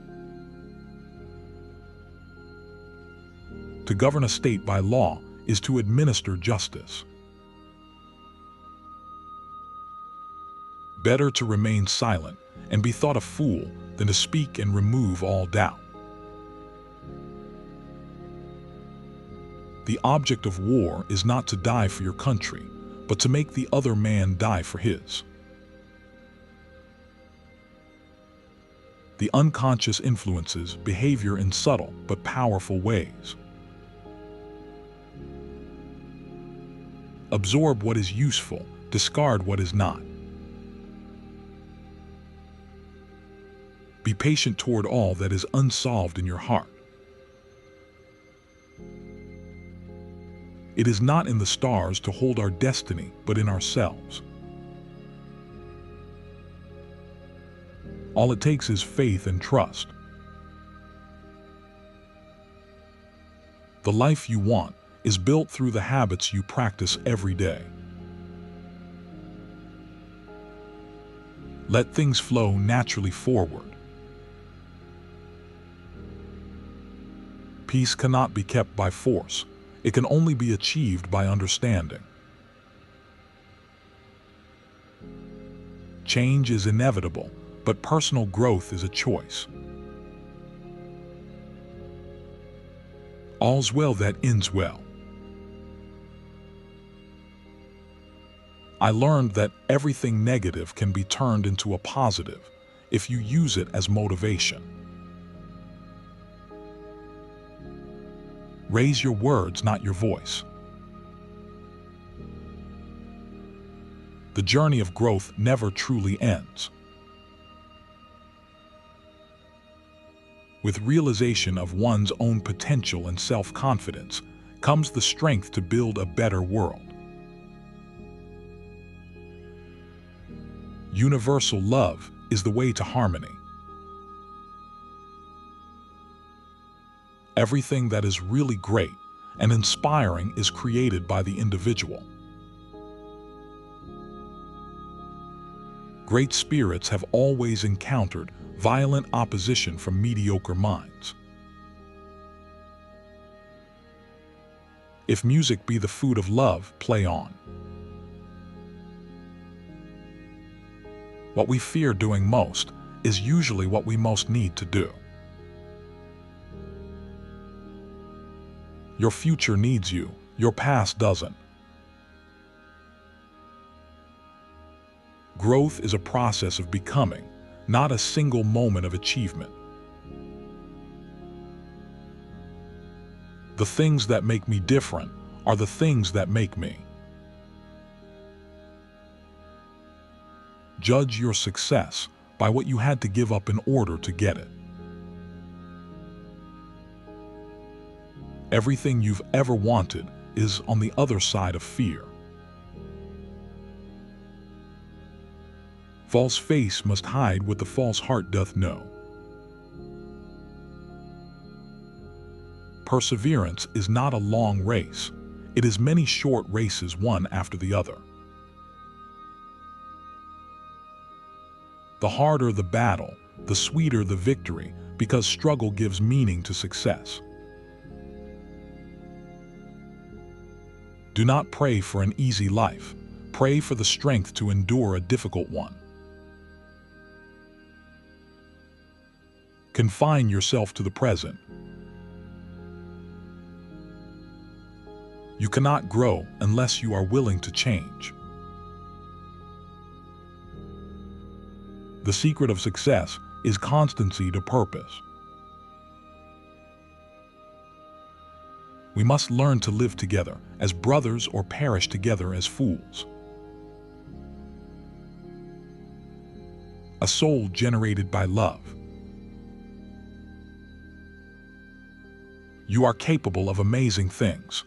To govern a state by law is to administer justice. Better to remain silent and be thought a fool than to speak and remove all doubt. The object of war is not to die for your country, but to make the other man die for his. The unconscious influences behavior in subtle but powerful ways. Absorb what is useful, discard what is not. Be patient toward all that is unsolved in your heart. It is not in the stars to hold our destiny, but in ourselves. All it takes is faith and trust. The life you want is built through the habits you practice every day. Let things flow naturally forward. Peace cannot be kept by force. It can only be achieved by understanding. Change is inevitable, but personal growth is a choice. All's well that ends well. I learned that everything negative can be turned into a positive if you use it as motivation. Raise your words, not your voice. The journey of growth never truly ends. With realization of one's own potential and self-confidence comes the strength to build a better world. Universal love is the way to harmony. Everything that is really great and inspiring is created by the individual. Great spirits have always encountered violent opposition from mediocre minds. If music be the food of love, play on. What we fear doing most is usually what we most need to do. Your future needs you, your past doesn't. Growth is a process of becoming, not a single moment of achievement. The things that make me different are the things that make me. Judge your success by what you had to give up in order to get it. Everything you've ever wanted is on the other side of fear. False face must hide what the false heart doth know. Perseverance is not a long race. It is many short races, one after the other. The harder the battle, the sweeter the victory, because struggle gives meaning to success. Do not pray for an easy life. Pray for the strength to endure a difficult one. Confine yourself to the present. You cannot grow unless you are willing to change. The secret of success is constancy to purpose. We must learn to live together as brothers or perish together as fools. A soul generated by love. You are capable of amazing things.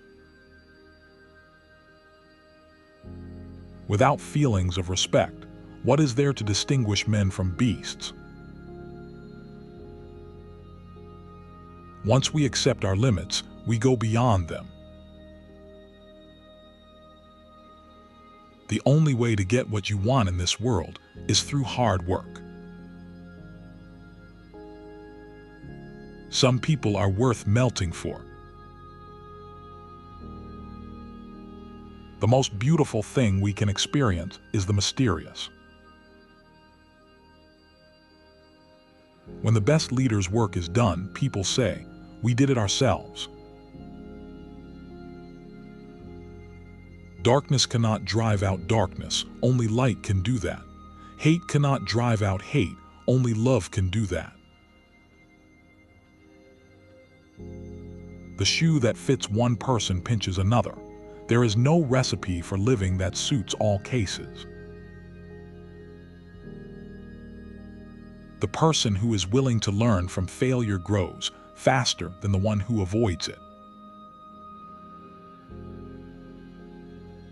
Without feelings of respect, what is there to distinguish men from beasts? Once we accept our limits, we go beyond them. The only way to get what you want in this world is through hard work. Some people are worth melting for. The most beautiful thing we can experience is the mysterious. When the best leader's work is done, people say, "We did it ourselves." Darkness cannot drive out darkness, only light can do that. Hate cannot drive out hate, only love can do that. The shoe that fits one person pinches another. There is no recipe for living that suits all cases. The person who is willing to learn from failure grows faster than the one who avoids it.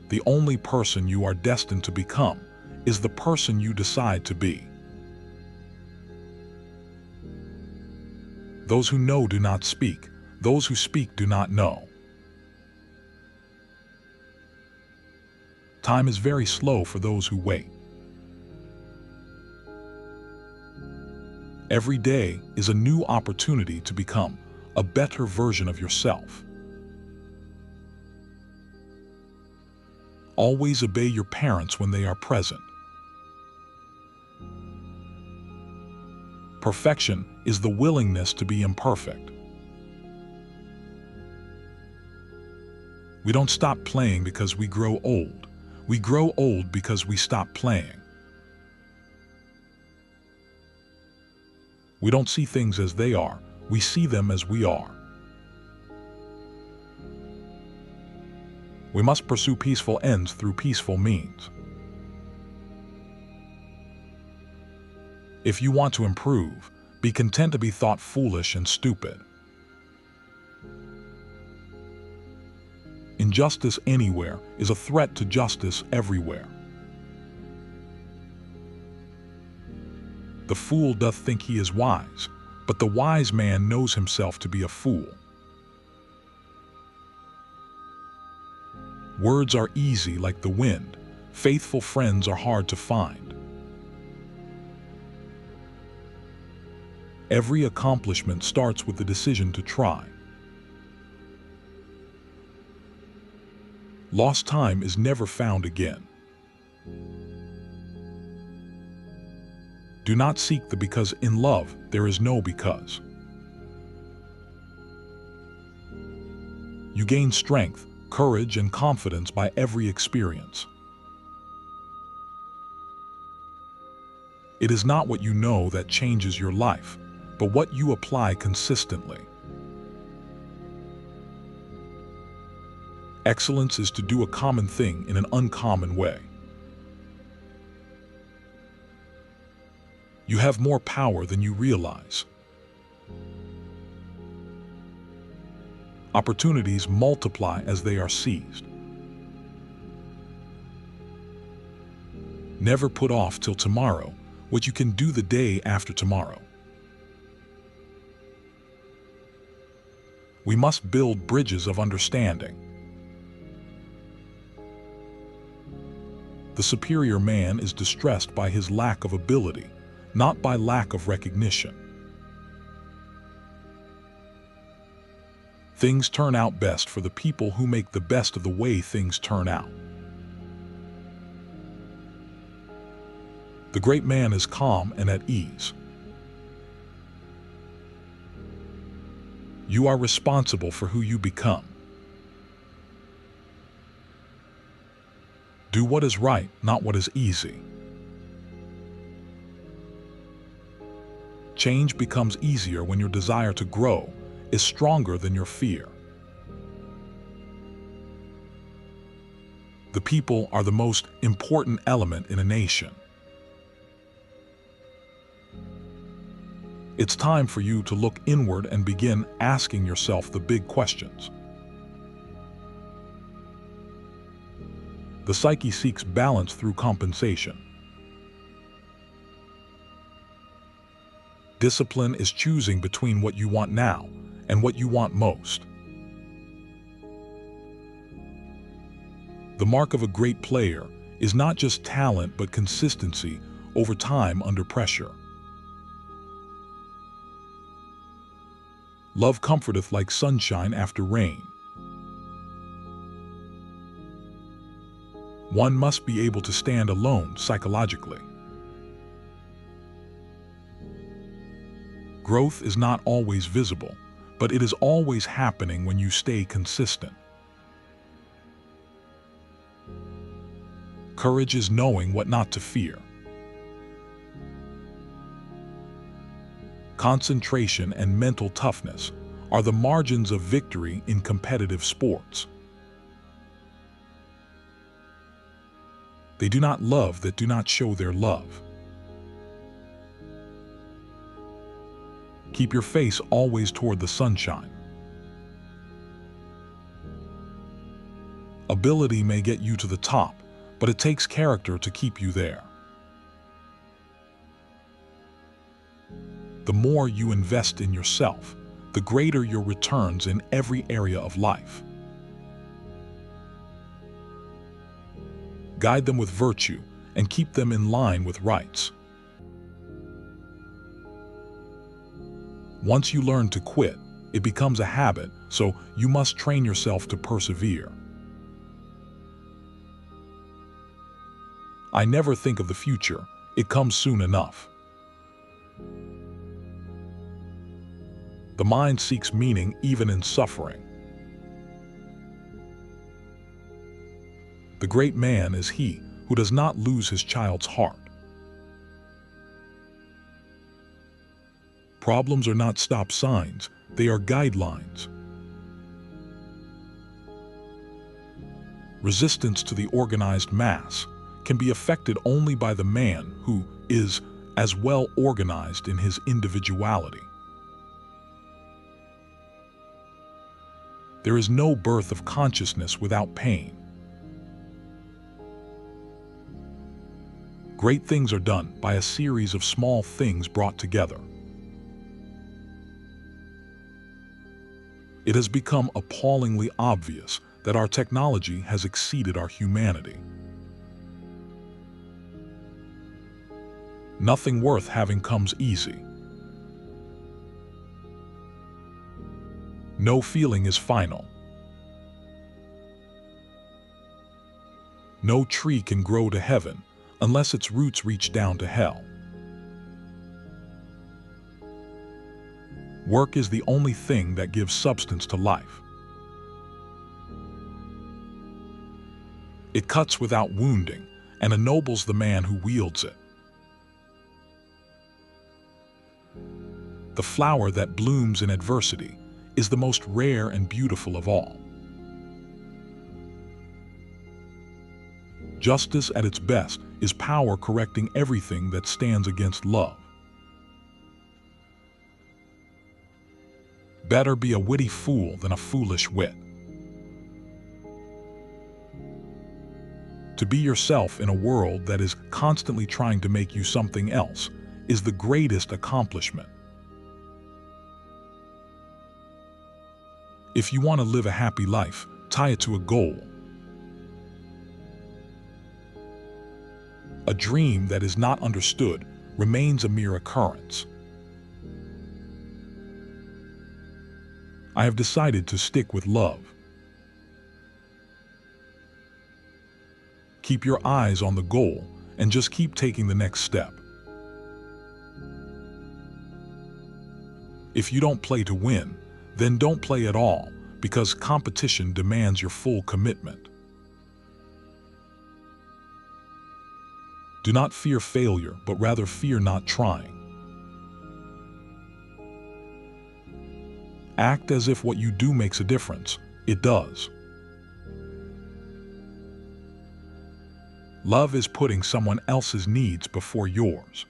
The only person you are destined to become is the person you decide to be. Those who know do not speak. Those who speak do not know. Time is very slow for those who wait. Every day is a new opportunity to become a better version of yourself. Always obey your parents when they are present. Perfection is the willingness to be imperfect. We don't stop playing because we grow old. We grow old because we stop playing. We don't see things as they are. We see them as we are. We must pursue peaceful ends through peaceful means. If you want to improve, be content to be thought foolish and stupid. Injustice anywhere is a threat to justice everywhere. The fool doth think he is wise, but the wise man knows himself to be a fool. Words are easy like the wind. Faithful friends are hard to find. Every accomplishment starts with the decision to try. Lost time is never found again. Do not seek the because in love there is no because. You gain strength, courage, and confidence by every experience. It is not what you know that changes your life, but what you apply consistently. Excellence is to do a common thing in an uncommon way. You have more power than you realize. Opportunities multiply as they are seized. Never put off till tomorrow what you can do the day after tomorrow. We must build bridges of understanding. The superior man is distressed by his lack of ability, not by lack of recognition. Things turn out best for the people who make the best of the way things turn out. The great man is calm and at ease. You are responsible for who you become. Do what is right, not what is easy. Change becomes easier when your desire to grow is stronger than your fear. The people are the most important element in a nation. It's time for you to look inward and begin asking yourself the big questions. The psyche seeks balance through compensation. Discipline is choosing between what you want now and what you want most. The mark of a great player is not just talent but consistency over time under pressure. Love comforteth like sunshine after rain. One must be able to stand alone psychologically. Growth is not always visible, but it is always happening when you stay consistent. Courage is knowing what not to fear. Concentration and mental toughness are the margins of victory in competitive sports. They do not love that do not show their love. Keep your face always toward the sunshine. Ability may get you to the top, but it takes character to keep you there. The more you invest in yourself, the greater your returns in every area of life. Guide them with virtue and keep them in line with rights. Once you learn to quit, it becomes a habit, so you must train yourself to persevere. I never think of the future, it comes soon enough. The mind seeks meaning even in suffering. The great man is he who does not lose his child's heart. Problems are not stop signs, they are guidelines. Resistance to the organized mass can be affected only by the man who is as well organized in his individuality. There is no birth of consciousness without pain. Great things are done by a series of small things brought together. It has become appallingly obvious that our technology has exceeded our humanity. Nothing worth having comes easy. No feeling is final. No tree can grow to heaven unless its roots reach down to hell. Work is the only thing that gives substance to life. It cuts without wounding and ennobles the man who wields it. The flower that blooms in adversity is the most rare and beautiful of all. Justice at its best is power correcting everything that stands against love. Better be a witty fool than a foolish wit. To be yourself in a world that is constantly trying to make you something else is the greatest accomplishment. If you want to live a happy life, tie it to a goal. A dream that is not understood remains a mere occurrence. I have decided to stick with love. Keep your eyes on the goal and just keep taking the next step. If you don't play to win, then don't play at all, because competition demands your full commitment. Do not fear failure, but rather fear not trying. Act as if what you do makes a difference. It does. Love is putting someone else's needs before yours.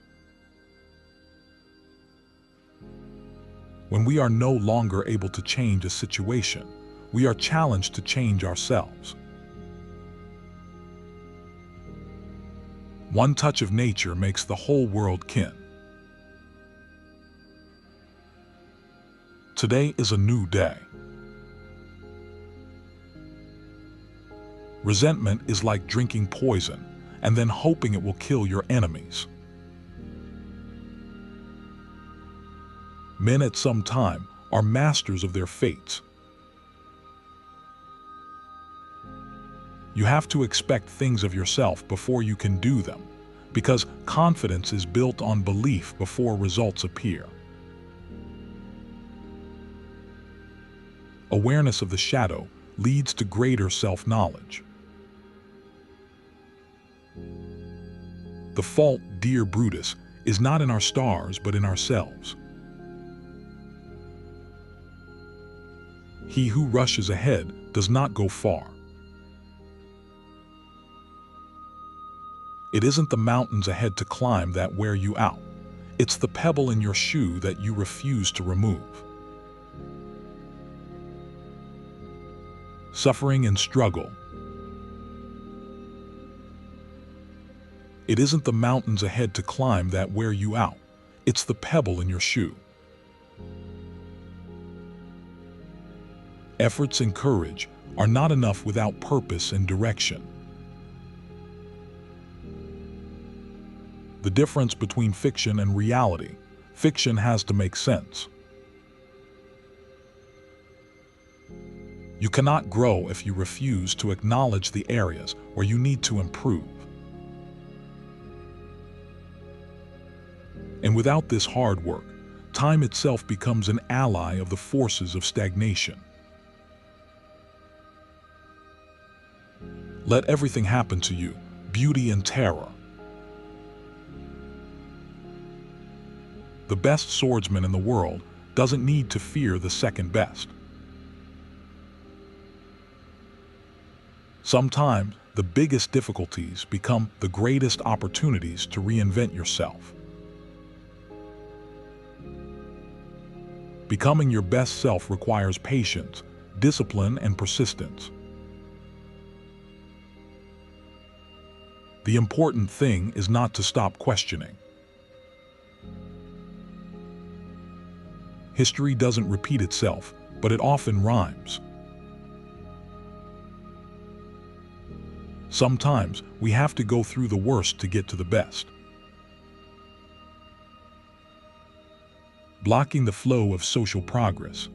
When we are no longer able to change a situation, we are challenged to change ourselves. One touch of nature makes the whole world kin. Today is a new day. Resentment is like drinking poison and then hoping it will kill your enemies. Men at some time are masters of their fates. You have to expect things of yourself before you can do them, because confidence is built on belief before results appear. Awareness of the shadow leads to greater self-knowledge. The fault, dear Brutus, is not in our stars but in ourselves. He who rushes ahead does not go far. It isn't the mountains ahead to climb that wear you out. It's the pebble in your shoe that you refuse to remove. Suffering and struggle. It isn't the mountains ahead to climb that wear you out. It's the pebble in your shoe. Efforts and courage are not enough without purpose and direction. The difference between fiction and reality. Fiction has to make sense. You cannot grow if you refuse to acknowledge the areas where you need to improve. And without this hard work, time itself becomes an ally of the forces of stagnation. Let everything happen to you, beauty and terror. The best swordsman in the world doesn't need to fear the second best. Sometimes, the biggest difficulties become the greatest opportunities to reinvent yourself. Becoming your best self requires patience, discipline, and persistence. The important thing is not to stop questioning. History doesn't repeat itself, but it often rhymes. Sometimes we have to go through the worst to get to the best. Blocking the flow of social progress.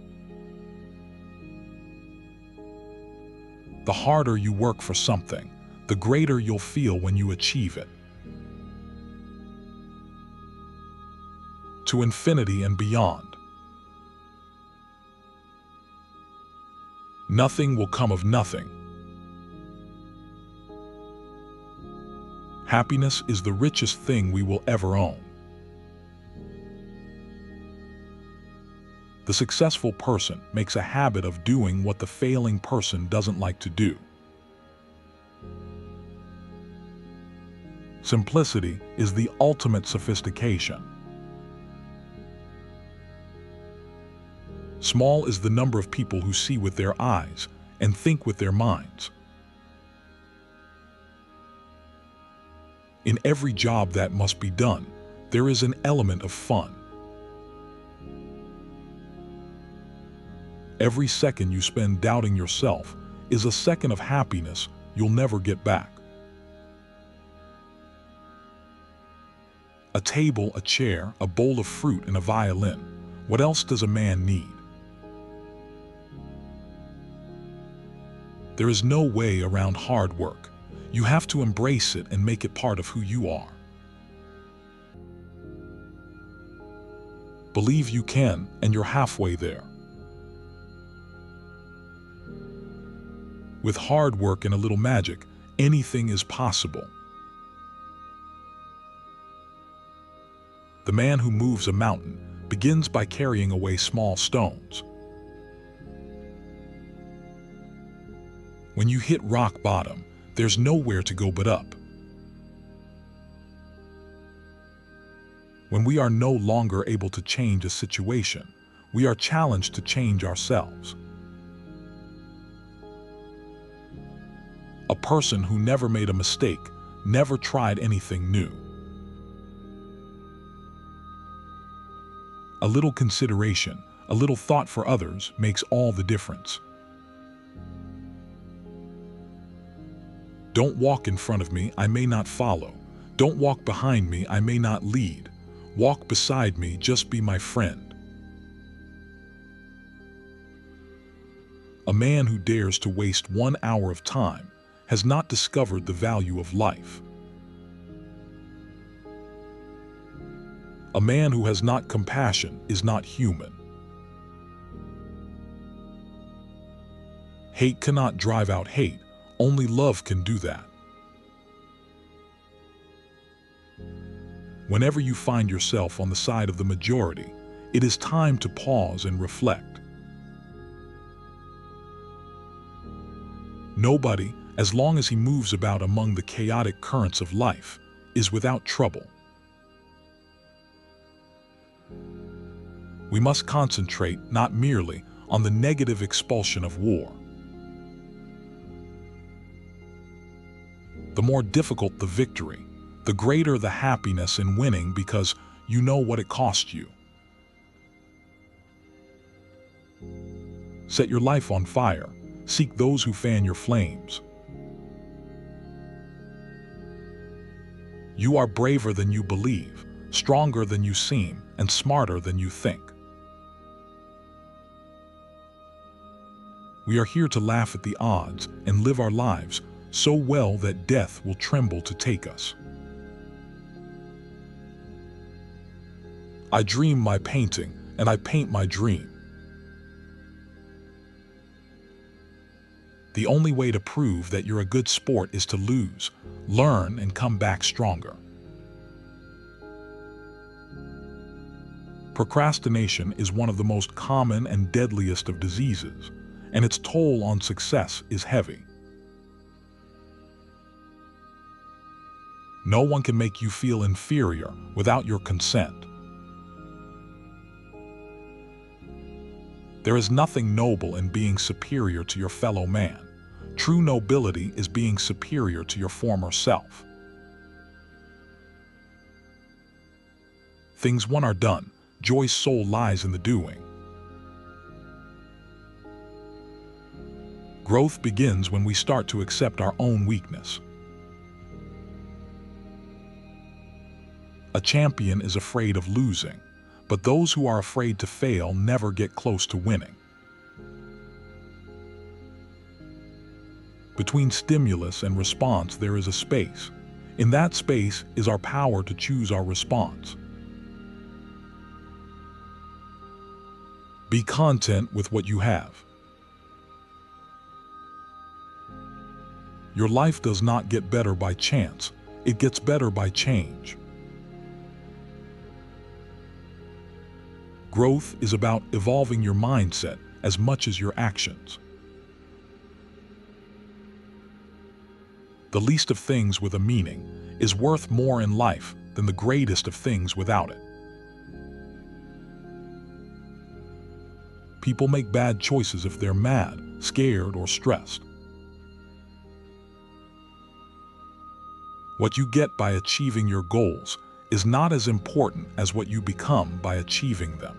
The harder you work for something, the greater you'll feel when you achieve it. To infinity and beyond. Nothing will come of nothing. Happiness is the richest thing we will ever own. The successful person makes a habit of doing what the failing person doesn't like to do. Simplicity is the ultimate sophistication. Small is the number of people who see with their eyes and think with their minds. In every job that must be done, there is an element of fun. Every second you spend doubting yourself is a second of happiness you'll never get back. A table, a chair, a bowl of fruit, and a violin. What else does a man need? There is no way around hard work. You have to embrace it and make it part of who you are. Believe you can, and you're halfway there. With hard work and a little magic, anything is possible. The man who moves a mountain begins by carrying away small stones. When you hit rock bottom, there's nowhere to go but up. When we are no longer able to change a situation, we are challenged to change ourselves. A person who never made a mistake never tried anything new. A little consideration, a little thought for others makes all the difference. Don't walk in front of me, I may not follow. Don't walk behind me, I may not lead. Walk beside me, just be my friend. A man who dares to waste 1 hour of time has not discovered the value of life. A man who has not compassion is not human. Hate cannot drive out hate. Only love can do that. Whenever you find yourself on the side of the majority, it is time to pause and reflect. Nobody, as long as he moves about among the chaotic currents of life, is without trouble. We must concentrate not merely on the negative expulsion of war. The more difficult the victory, the greater the happiness in winning because you know what it cost you. Set your life on fire. Seek those who fan your flames. You are braver than you believe, stronger than you seem, and smarter than you think. We are here to laugh at the odds and live our lives so well that death will tremble to take us. I dream my painting, and I paint my dream. The only way to prove that you're a good sport is to lose, learn, and come back stronger. Procrastination is one of the most common and deadliest of diseases, and its toll on success is heavy. No one can make you feel inferior without your consent. There is nothing noble in being superior to your fellow man. True nobility is being superior to your former self. Things won are done. Joy's soul lies in the doing. Growth begins when we start to accept our own weakness. A champion is afraid of losing, but those who are afraid to fail never get close to winning. Between stimulus and response, there is a space. In that space is our power to choose our response. Be content with what you have. Your life does not get better by chance. It gets better by change. Growth is about evolving your mindset as much as your actions. The least of things with a meaning is worth more in life than the greatest of things without it. People make bad choices if they're mad, scared, or stressed. What you get by achieving your goals is not as important as what you become by achieving them.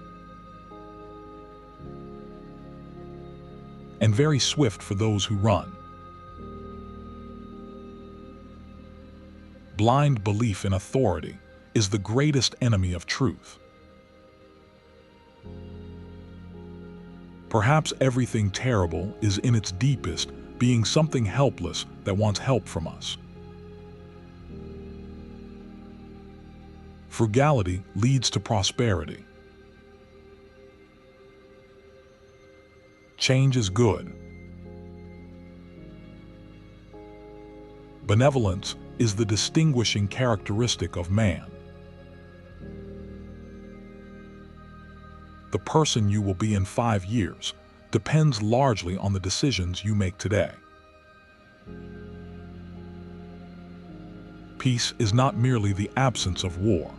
And very swift for those who run. Blind belief in authority is the greatest enemy of truth. Perhaps everything terrible is in its deepest being something helpless that wants help from us. Frugality leads to prosperity. Change is good. Benevolence is the distinguishing characteristic of man. The person you will be in 5 years depends largely on the decisions you make today. Peace is not merely the absence of war.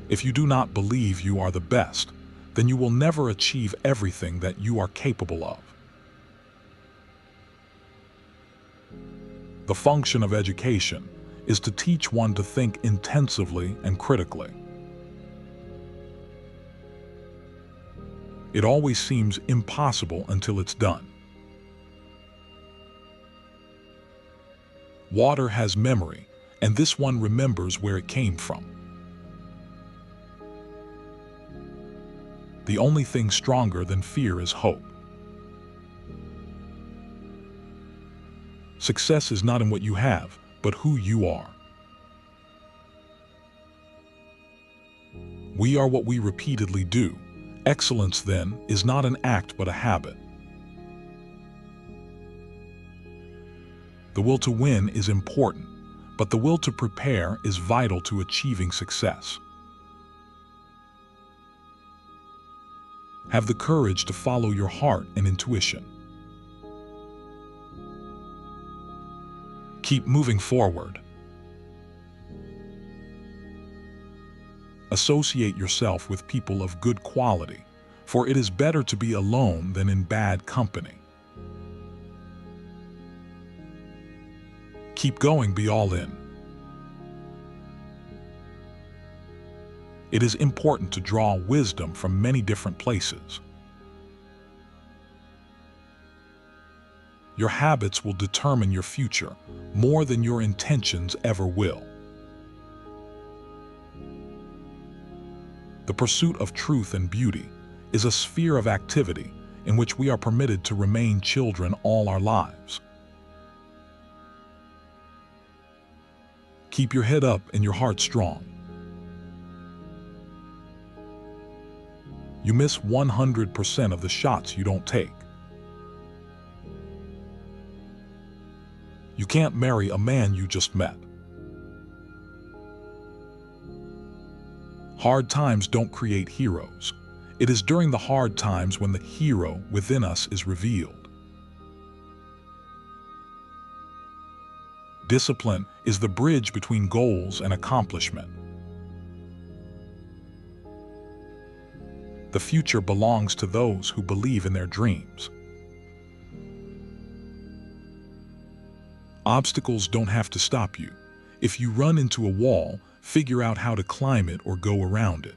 If you do not believe you are the best, then you will never achieve everything that you are capable of. The function of education is to teach one to think intensively and critically. It always seems impossible until it's done. Water has memory, and this one remembers where it came from. The only thing stronger than fear is hope. Success is not in what you have, but who you are. We are what we repeatedly do. Excellence, then, is not an act but a habit. The will to win is important, but the will to prepare is vital to achieving success. Have the courage to follow your heart and intuition. Keep moving forward. Associate yourself with people of good quality, for it is better to be alone than in bad company. Keep going, be all in. It is important to draw wisdom from many different places. Your habits will determine your future more than your intentions ever will. The pursuit of truth and beauty is a sphere of activity in which we are permitted to remain children all our lives. Keep your head up and your heart strong. You miss 100% of the shots you don't take. You can't marry a man you just met. Hard times don't create heroes. It is during the hard times when the hero within us is revealed. Discipline is the bridge between goals and accomplishment. The future belongs to those who believe in their dreams. Obstacles don't have to stop you. If you run into a wall, figure out how to climb it or go around it.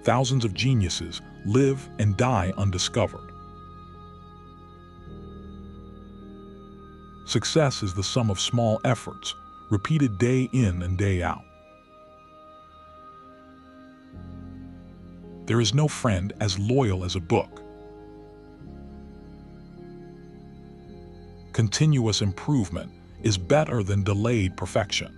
Thousands of geniuses live and die undiscovered. Success is the sum of small efforts, repeated day in and day out. There is no friend as loyal as a book. Continuous improvement is better than delayed perfection.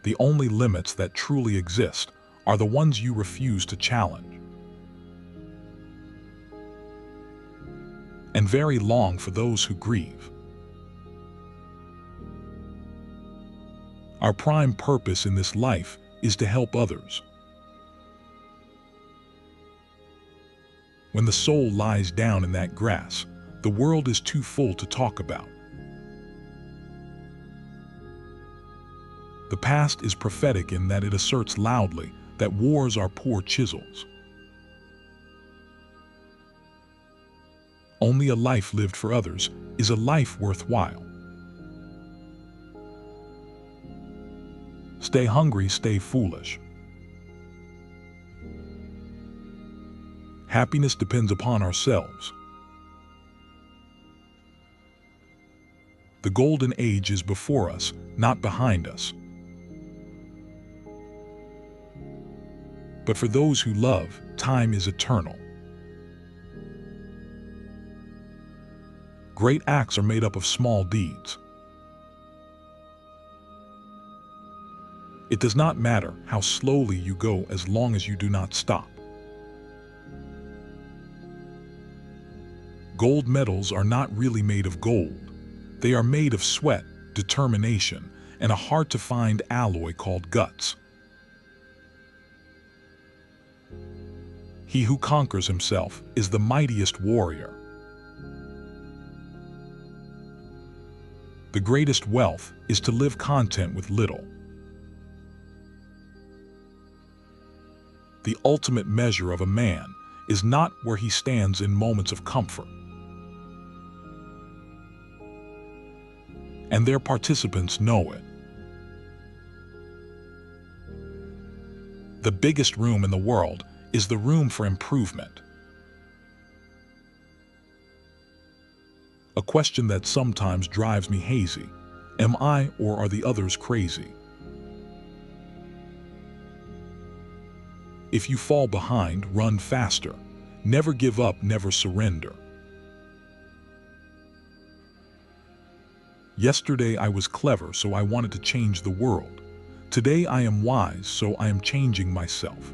The only limits that truly exist are the ones you refuse to challenge. And very long for those who grieve. Our prime purpose in this life is to help others. When the soul lies down in that grass, the world is too full to talk about. The past is prophetic in that it asserts loudly that wars are poor chisels. Only a life lived for others is a life worthwhile. Stay hungry, stay foolish. Happiness depends upon ourselves. The golden age is before us, not behind us. But for those who love, time is eternal. Great acts are made up of small deeds. It does not matter how slowly you go as long as you do not stop. Gold medals are not really made of gold. They are made of sweat, determination, and a hard-to-find alloy called guts. He who conquers himself is the mightiest warrior. The greatest wealth is to live content with little. The ultimate measure of a man is not where he stands in moments of comfort. And their participants know it. The biggest room in the world is the room for improvement. A question that sometimes drives me hazy: am I or are the others crazy? If you fall behind, run faster. Never give up, never surrender. Yesterday I was clever, so I wanted to change the world. Today I am wise, so I am changing myself.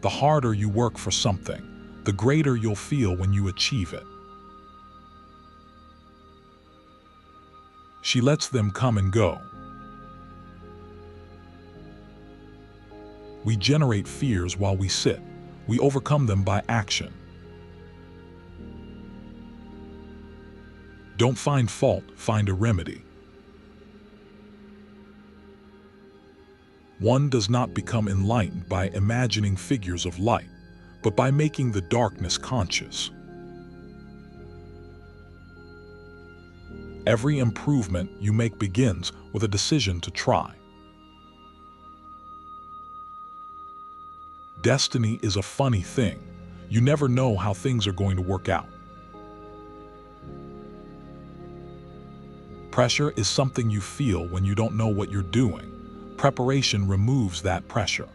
The harder you work for something, the greater you'll feel when you achieve it. She lets them come and go. We generate fears while we sit. We overcome them by action. Don't find fault, find a remedy. One does not become enlightened by imagining figures of light, but by making the darkness conscious. Every improvement you make begins with a decision to try. Destiny is a funny thing. You never know how things are going to work out. Pressure is something you feel when you don't know what you're doing. Preparation removes that pressure.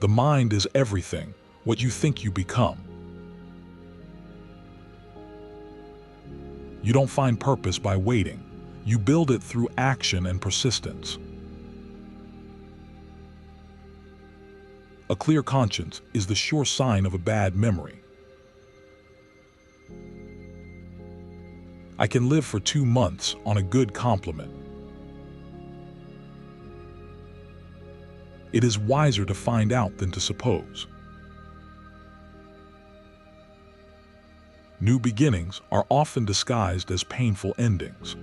The mind is everything, what you think you become. You don't find purpose by waiting. You build it through action and persistence. A clear conscience is the sure sign of a bad memory. I can live for 2 months on a good compliment. It is wiser to find out than to suppose. New beginnings are often disguised as painful endings.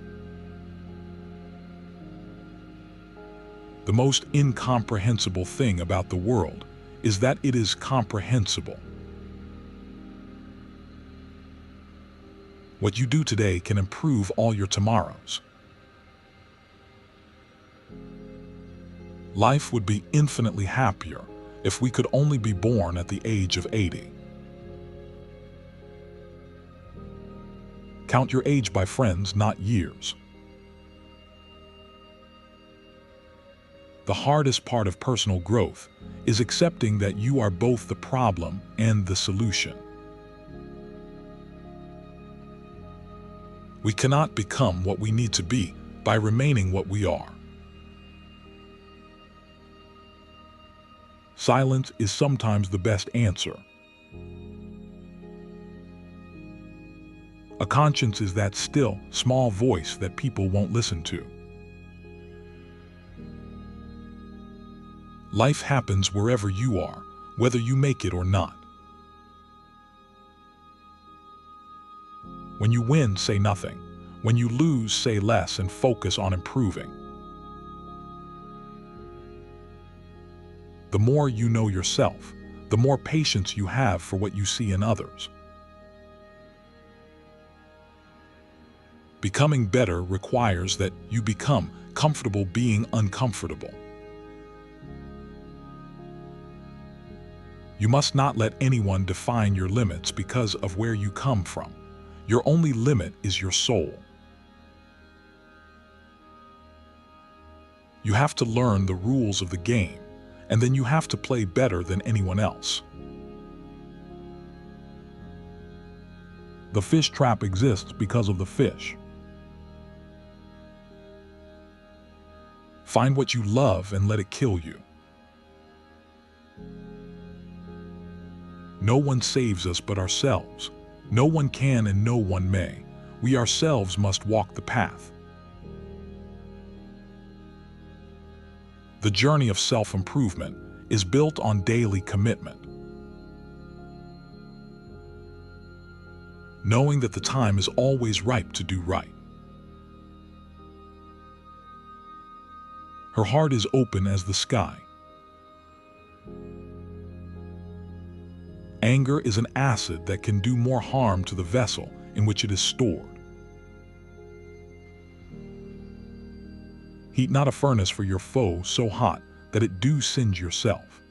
The most incomprehensible thing about the world is that it is comprehensible. What you do today can improve all your tomorrows. Life would be infinitely happier if we could only be born at the age of 80. Count your age by friends, not years. The hardest part of personal growth is accepting that you are both the problem and the solution. We cannot become what we need to be by remaining what we are. Silence is sometimes the best answer. A conscience is that still, small voice that people won't listen to. Life happens wherever you are, whether you make it or not. When you win, say nothing. When you lose, say less and focus on improving. The more you know yourself, the more patience you have for what you see in others. Becoming better requires that you become comfortable being uncomfortable. You must not let anyone define your limits because of where you come from. Your only limit is your soul. You have to learn the rules of the game, and then you have to play better than anyone else. The fish trap exists because of the fish. Find what you love and let it kill you. No one saves us but ourselves. No one can and no one may. We ourselves must walk the path. The journey of self-improvement is built on daily commitment. Knowing that the time is always ripe to do right. Her heart is open as the sky. Anger is an acid that can do more harm to the vessel in which it is stored. Heat not a furnace for your foe so hot that it do singe yourself.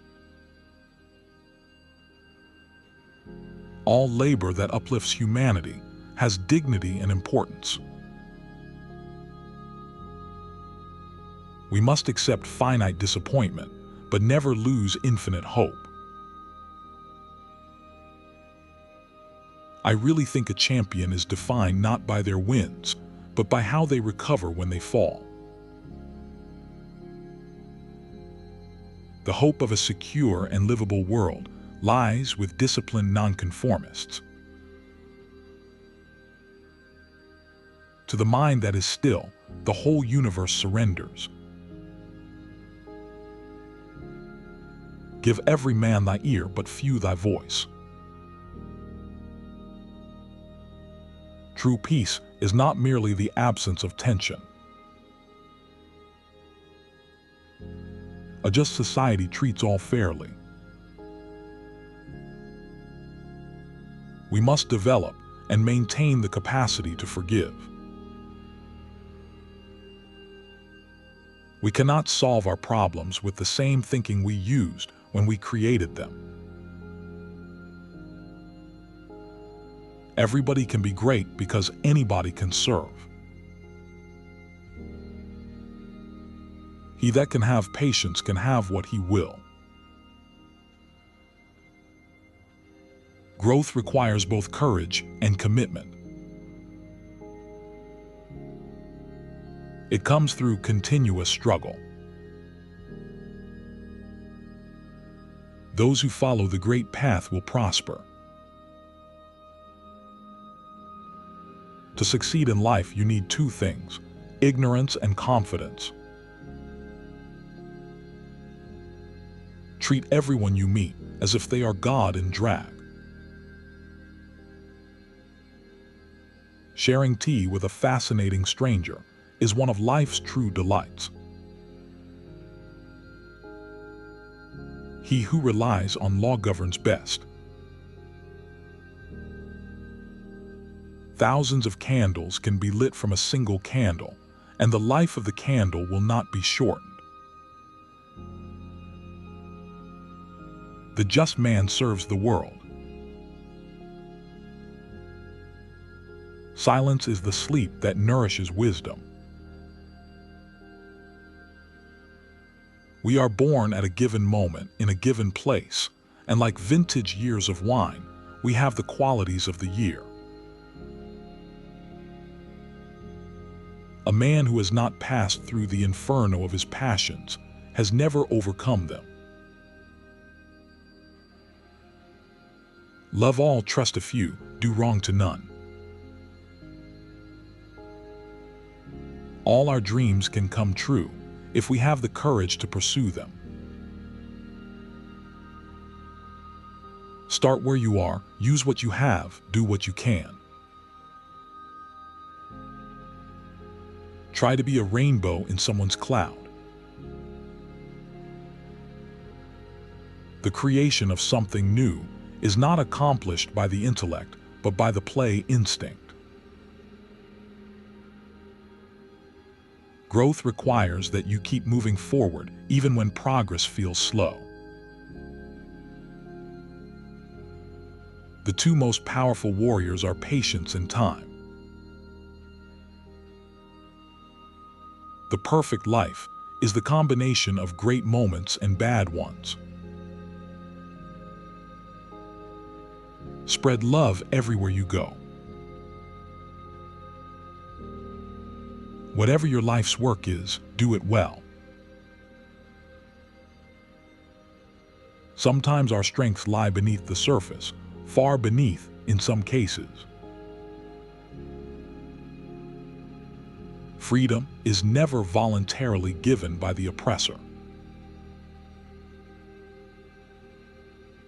All labor that uplifts humanity has dignity and importance. We must accept finite disappointment, but never lose infinite hope. I really think a champion is defined not by their wins, but by how they recover when they fall. The hope of a secure and livable world lies with disciplined nonconformists. To the mind that is still, the whole universe surrenders. Give every man thy ear, but few thy voice. True peace is not merely the absence of tension. A just society treats all fairly. We must develop and maintain the capacity to forgive. We cannot solve our problems with the same thinking we used when we created them. Everybody can be great because anybody can serve. He that can have patience can have what he will. Growth requires both courage and commitment. It comes through continuous struggle. Those who follow the great path will prosper. To succeed in life, you need two things: ignorance and confidence. Treat everyone you meet as if they are God in drag. Sharing tea with a fascinating stranger is one of life's true delights. He who relies on law governs best. Thousands of candles can be lit from a single candle, and the life of the candle will not be shortened. The just man serves the world. Silence is the sleep that nourishes wisdom. We are born at a given moment in a given place, and like vintage years of wine, we have the qualities of the year. A man who has not passed through the inferno of his passions has never overcome them. Love all, trust a few, do wrong to none. All our dreams can come true if we have the courage to pursue them. Start where you are, use what you have, do what you can. Try to be a rainbow in someone's cloud. The creation of something new is not accomplished by the intellect, but by the play instinct. Growth requires that you keep moving forward, even when progress feels slow. The two most powerful warriors are patience and time. The perfect life is the combination of great moments and bad ones. Spread love everywhere you go. Whatever your life's work is, do it well. Sometimes our strengths lie beneath the surface, far beneath in some cases. Freedom is never voluntarily given by the oppressor.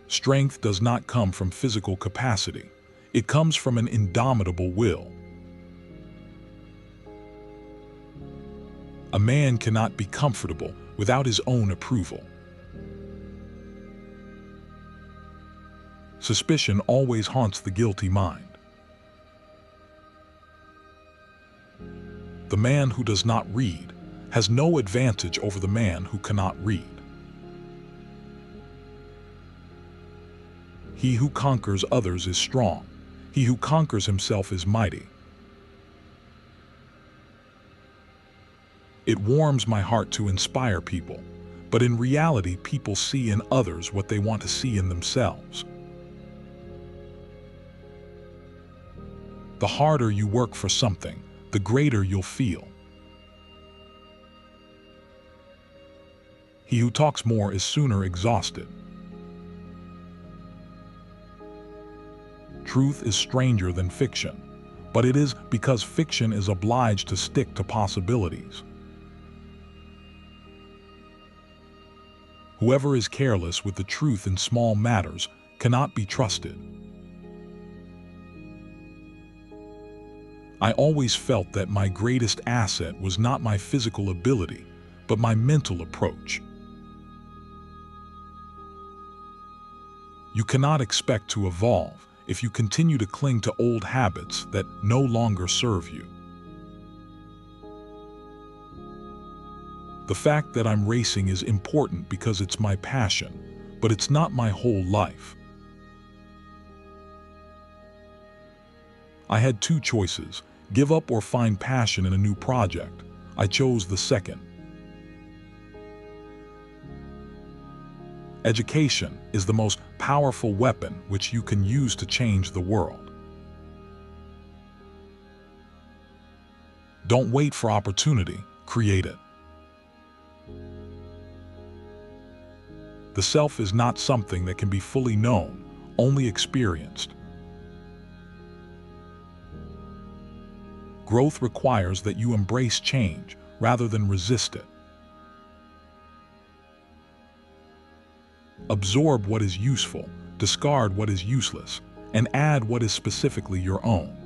Strength does not come from physical capacity. It comes from an indomitable will. A man cannot be comfortable without his own approval. Suspicion always haunts the guilty mind. The man who does not read has no advantage over the man who cannot read. He who conquers others is strong. He who conquers himself is mighty. It warms my heart to inspire people, but in reality, people see in others what they want to see in themselves. The harder you work for something, the greater you'll feel. He who talks more is sooner exhausted. Truth is stranger than fiction, but it is because fiction is obliged to stick to possibilities. Whoever is careless with the truth in small matters cannot be trusted. I always felt that my greatest asset was not my physical ability, but my mental approach. You cannot expect to evolve if you continue to cling to old habits that no longer serve you. The fact that I'm racing is important because it's my passion, but it's not my whole life. I had two choices: give up or find passion in a new project. I chose the second. Education is the most powerful weapon which you can use to change the world. Don't wait for opportunity, create it. The self is not something that can be fully known, only experienced. Growth requires that you embrace change rather than resist it. Absorb what is useful, discard what is useless, and add what is specifically your own.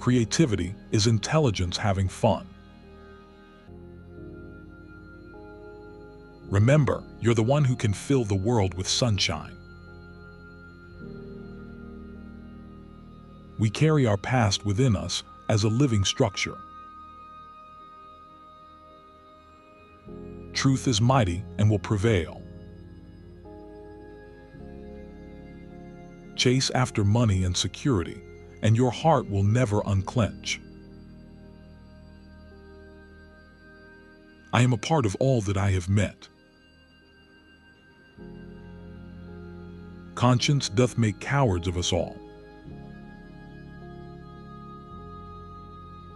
Creativity is intelligence having fun. Remember, you're the one who can fill the world with sunshine. We carry our past within us as a living structure. Truth is mighty and will prevail. Chase after money and security, and your heart will never unclench. I am a part of all that I have met. Conscience doth make cowards of us all.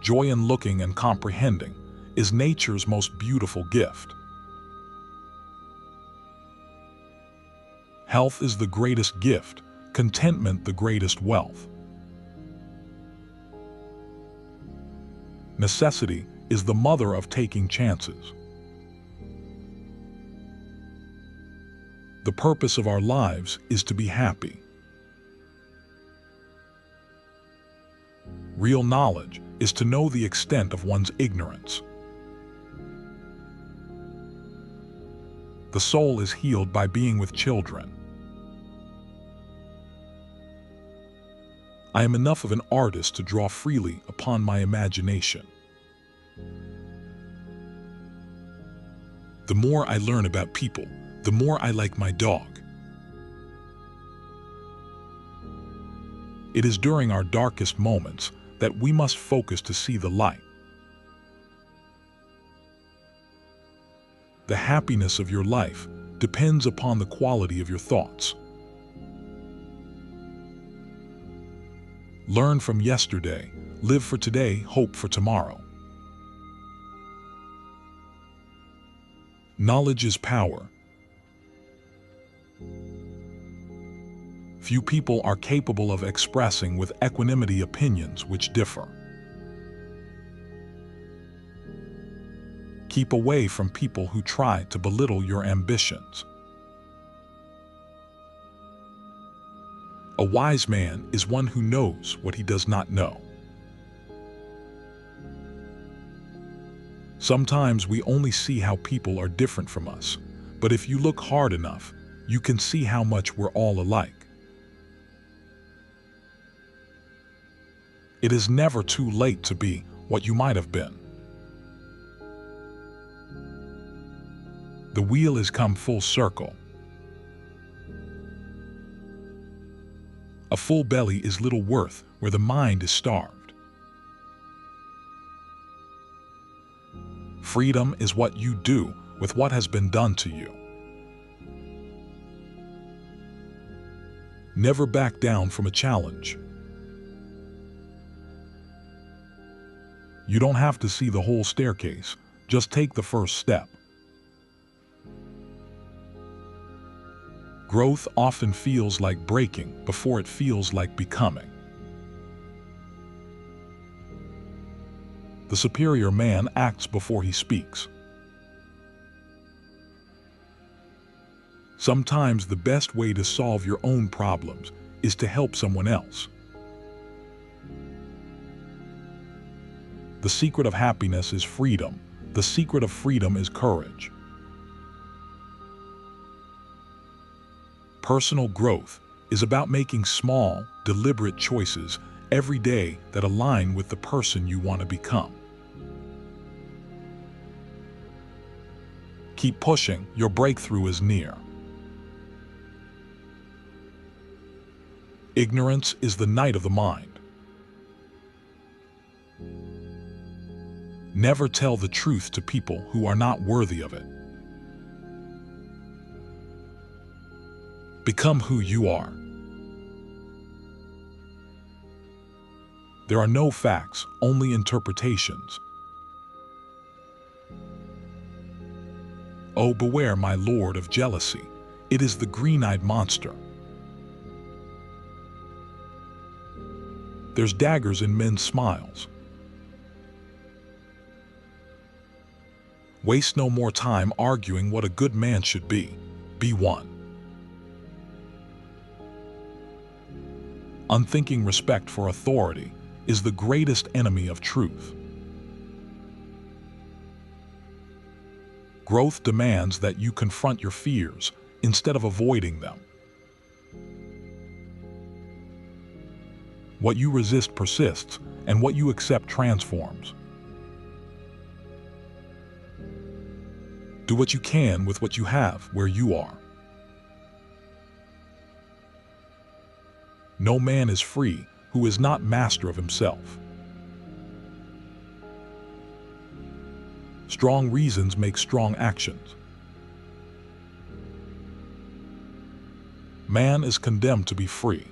Joy in looking and comprehending is nature's most beautiful gift. Health is the greatest gift, contentment the greatest wealth. Necessity is the mother of taking chances. The purpose of our lives is to be happy. Real knowledge is to know the extent of one's ignorance. The soul is healed by being with children. I am enough of an artist to draw freely upon my imagination. The more I learn about people, the more I like my dog. It is during our darkest moments that we must focus to see the light. The happiness of your life depends upon the quality of your thoughts. Learn from yesterday, live for today, hope for tomorrow. Knowledge is power. Few people are capable of expressing with equanimity opinions which differ. Keep away from people who try to belittle your ambitions. A wise man is one who knows what he does not know. Sometimes we only see how people are different from us, but if you look hard enough, you can see how much we're all alike. It is never too late to be what you might have been. The wheel has come full circle. A full belly is little worth where the mind is starved. Freedom is what you do with what has been done to you. Never back down from a challenge. You don't have to see the whole staircase, just take the first step. Growth often feels like breaking before it feels like becoming. The superior man acts before he speaks. Sometimes the best way to solve your own problems is to help someone else. The secret of happiness is freedom. The secret of freedom is courage. Personal growth is about making small, deliberate choices every day that align with the person you want to become. Keep pushing, your breakthrough is near. Ignorance is the night of the mind. Never tell the truth to people who are not worthy of it. Become who you are. There are no facts, only interpretations. Oh, beware, my lord, of jealousy. It is the green-eyed monster. There's daggers in men's smiles. Waste no more time arguing what a good man should be. Be one. Unthinking respect for authority is the greatest enemy of truth. Growth demands that you confront your fears instead of avoiding them. What you resist persists, and what you accept transforms. Do what you can with what you have where you are. No man is free who is not master of himself. Strong reasons make strong actions. Man is condemned to be free.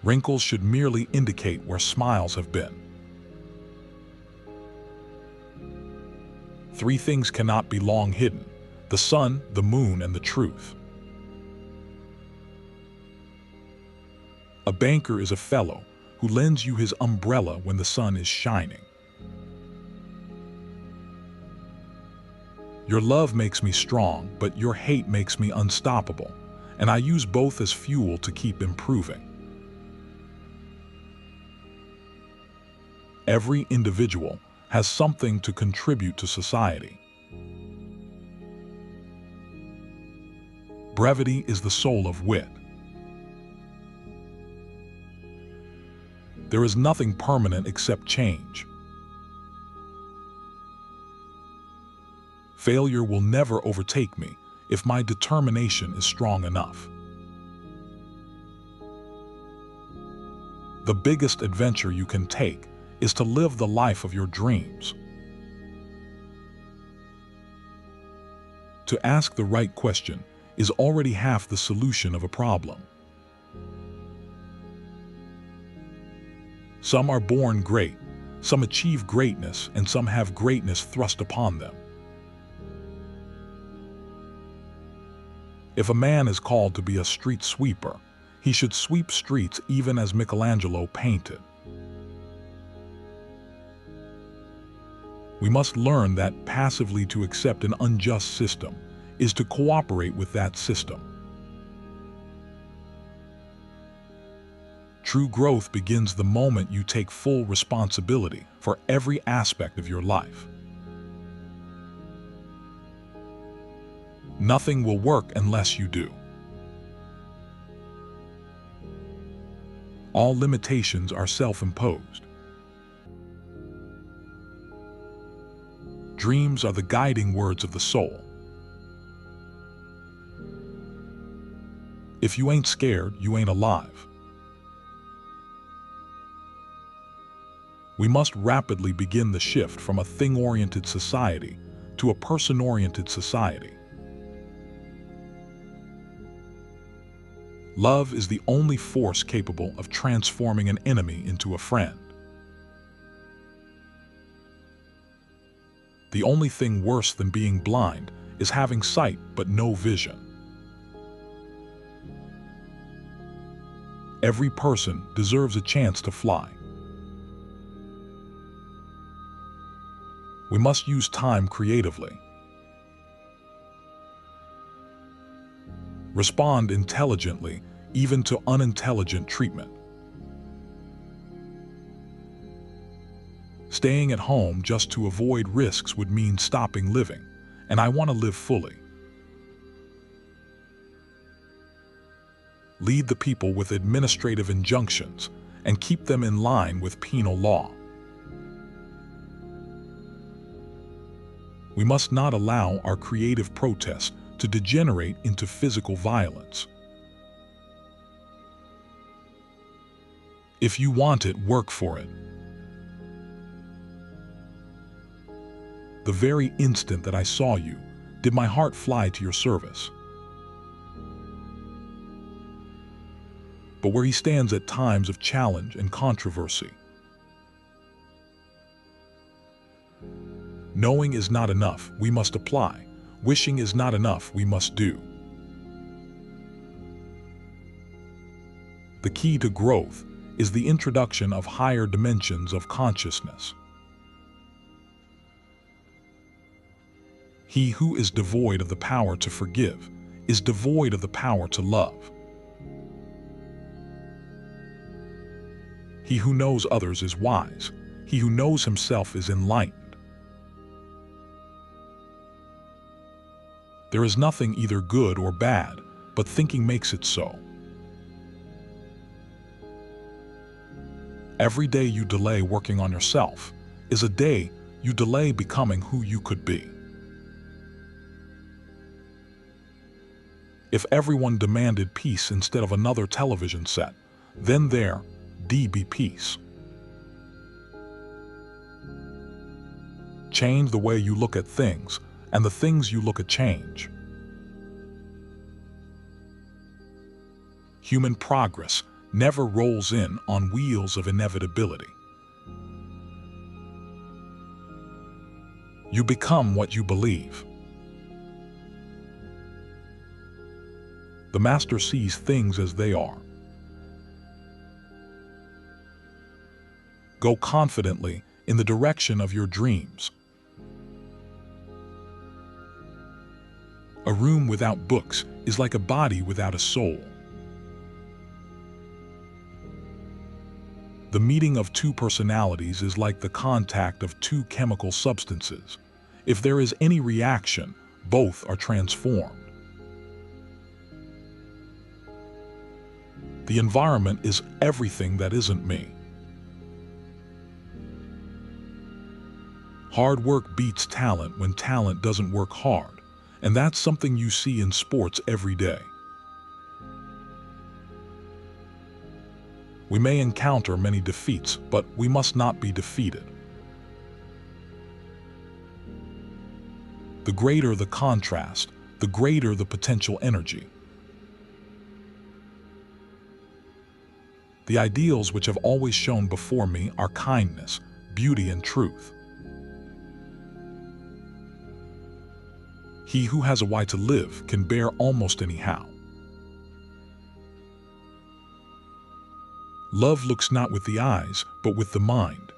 Wrinkles should merely indicate where smiles have been. Three things cannot be long hidden: the sun, the moon, and the truth. A banker is a fellow who lends you his umbrella when the sun is shining. Your love makes me strong, but your hate makes me unstoppable, and I use both as fuel to keep improving. Every individual has something to contribute to society. Brevity is the soul of wit. There is nothing permanent except change. Failure will never overtake me if my determination is strong enough. The biggest adventure you can take is to live the life of your dreams. To ask the right question is already half the solution of a problem. Some are born great, some achieve greatness, and some have greatness thrust upon them. If a man is called to be a street sweeper, he should sweep streets even as Michelangelo painted. We must learn that passively to accept an unjust system is to cooperate with that system. True growth begins the moment you take full responsibility for every aspect of your life. Nothing will work unless you do. All limitations are self-imposed. Dreams are the guiding words of the soul. If you ain't scared, you ain't alive. We must rapidly begin the shift from a thing-oriented society to a person-oriented society. Love is the only force capable of transforming an enemy into a friend. The only thing worse than being blind is having sight but no vision. Every person deserves a chance to fly. We must use time creatively. Respond intelligently, even to unintelligent treatment. Staying at home just to avoid risks would mean stopping living, and I want to live fully. Lead the people with administrative injunctions and keep them in line with penal law. We must not allow our creative protest to degenerate into physical violence. If you want it, work for it. The very instant that I saw you, did my heart fly to your service. but where he stands at times of challenge and controversy. Knowing is not enough, we must apply. Wishing is not enough, we must do. The key to growth is the introduction of higher dimensions of consciousness. He who is devoid of the power to forgive is devoid of the power to love. He who knows others is wise. He who knows himself is enlightened. There is nothing either good or bad, but thinking makes it so. Every day you delay working on yourself is a day you delay becoming who you could be. If everyone demanded peace instead of another television set, then there'd be peace. Change the way you look at things, and the things you look at change. Human progress never rolls in on wheels of inevitability. You become what you believe. The master sees things as they are. Go confidently in the direction of your dreams. A room without books is like a body without a soul. The meeting of two personalities is like the contact of two chemical substances. If there is any reaction, both are transformed. The environment is everything that isn't me. Hard work beats talent when talent doesn't work hard, and that's something you see in sports every day. We may encounter many defeats, but we must not be defeated. The greater the contrast, the greater the potential energy. The ideals which have always shone before me are kindness, beauty, and truth. He who has a why to live can bear almost any how. Love looks not with the eyes, but with the mind.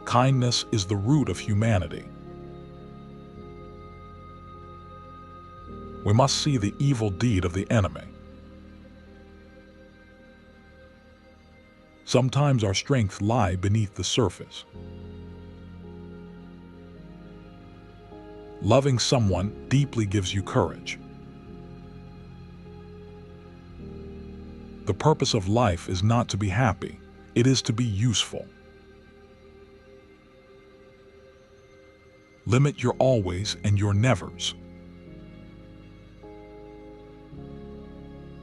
Kindness is the root of humanity. We must see the evil deed of the enemy. Sometimes our strengths lie beneath the surface. Loving someone deeply gives you courage. The purpose of life is not to be happy, it is to be useful. Limit your always and your nevers.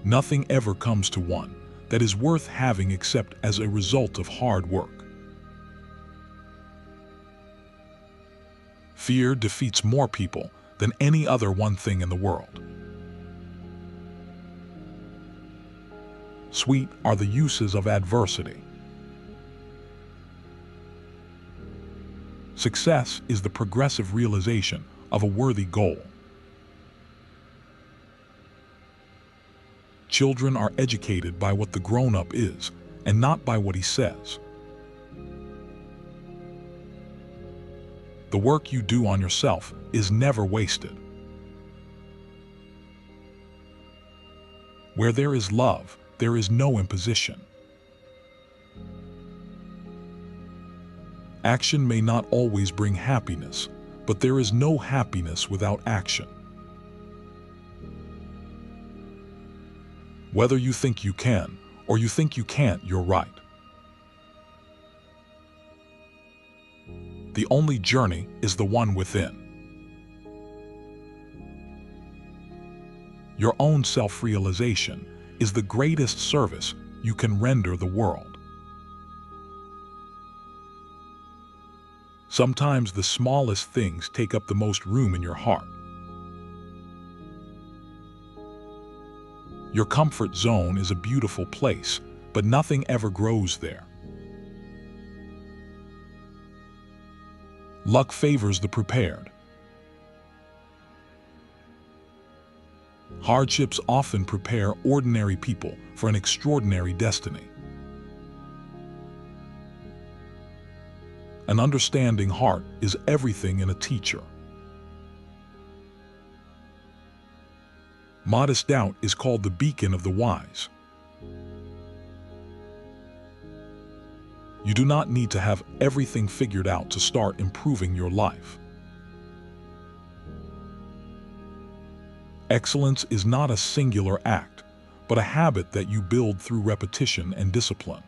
Nothing ever comes to one that is worth having except as a result of hard work. Fear defeats more people than any other one thing in the world. Sweet are the uses of adversity. Success is the progressive realization of a worthy goal. Children are educated by what the grown-up is, and not by what he says. The work you do on yourself is never wasted. Where there is love, there is no imposition. Action may not always bring happiness, but there is no happiness without action. Whether you think you can or you think you can't, you're right. The only journey is the one within. Your own self-realization is the greatest service you can render the world. Sometimes the smallest things take up the most room in your heart. Your comfort zone is a beautiful place, but nothing ever grows there. Luck favors the prepared. Hardships often prepare ordinary people for an extraordinary destiny. An understanding heart is everything in a teacher. Modest doubt is called the beacon of the wise. You do not need to have everything figured out to start improving your life. Excellence is not a singular act, but a habit that you build through repetition and discipline.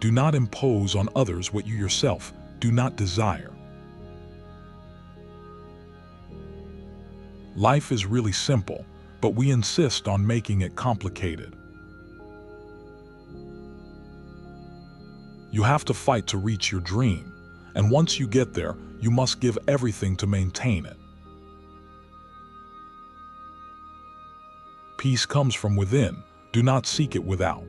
Do not impose on others what you yourself do not desire. Life is really simple, but we insist on making it complicated. You have to fight to reach your dream, and once you get there, you must give everything to maintain it. Peace comes from within. Do not seek it without.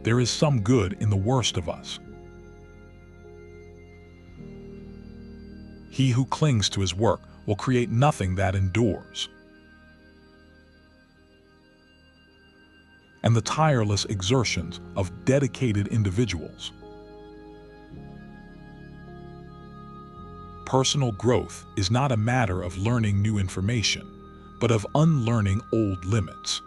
There is some good in the worst of us. He who clings to his work will create nothing that endures. And the tireless exertions of dedicated individuals. Personal growth is not a matter of learning new information, but of unlearning old limits.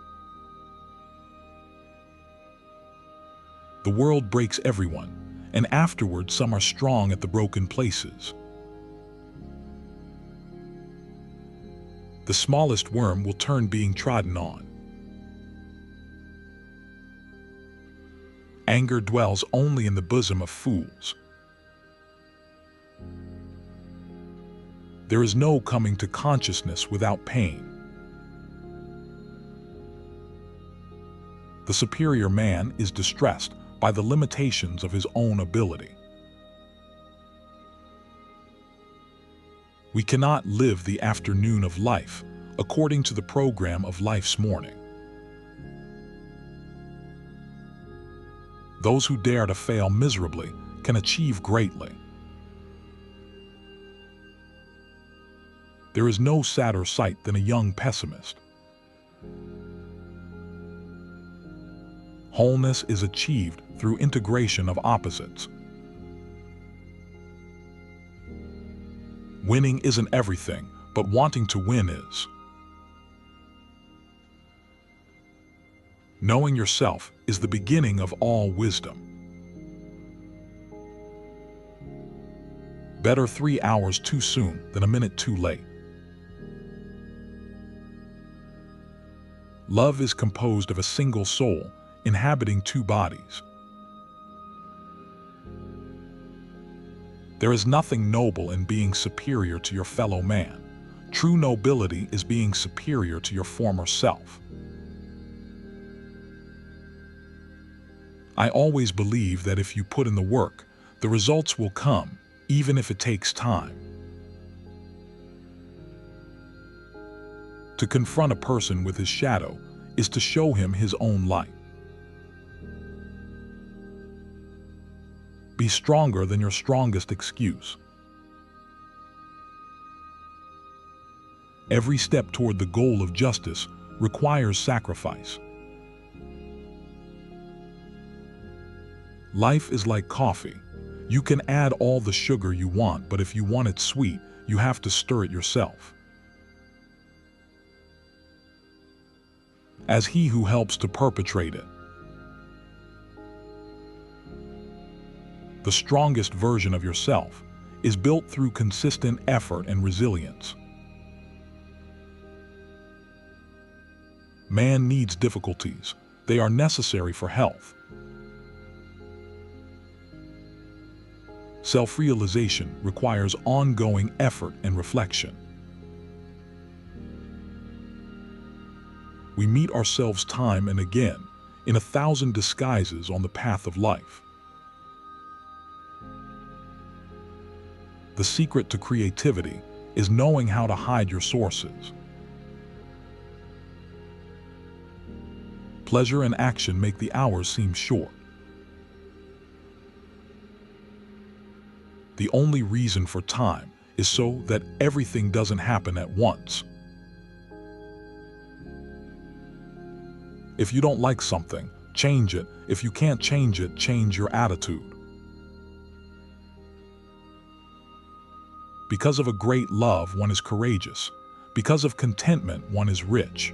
The world breaks everyone, and afterward some are strong at the broken places. The smallest worm will turn being trodden on. Anger dwells only in the bosom of fools. There is no coming to consciousness without pain. The superior man is distressed by the limitations of his own ability. We cannot live the afternoon of life according to the program of life's morning. Those who dare to fail miserably can achieve greatly. There is no sadder sight than a young pessimist. Wholeness is achieved through integration of opposites. Winning isn't everything, but wanting to win is. Knowing yourself is the beginning of all wisdom. Better 3 hours too soon than a minute too late. Love is composed of a single soul inhabiting two bodies. There is nothing noble in being superior to your fellow man. True nobility is being superior to your former self. I always believe that if you put in the work, the results will come, even if it takes time. To confront a person with his shadow is to show him his own light. Be stronger than your strongest excuse. Every step toward the goal of justice requires sacrifice. Life is like coffee. You can add all the sugar you want, but if you want it sweet, you have to stir it yourself. As he who helps to perpetrate it. The strongest version of yourself is built through consistent effort and resilience. Man needs difficulties. They are necessary for health. Self-realization requires ongoing effort and reflection. We meet ourselves time and again in 1,000 disguises on the path of life. The secret to creativity is knowing how to hide your sources. Pleasure and action make the hours seem short. The only reason for time is so that everything doesn't happen at once. If you don't like something, change it. If you can't change it, change your attitude. Because of a great love, one is courageous. Because of contentment, one is rich.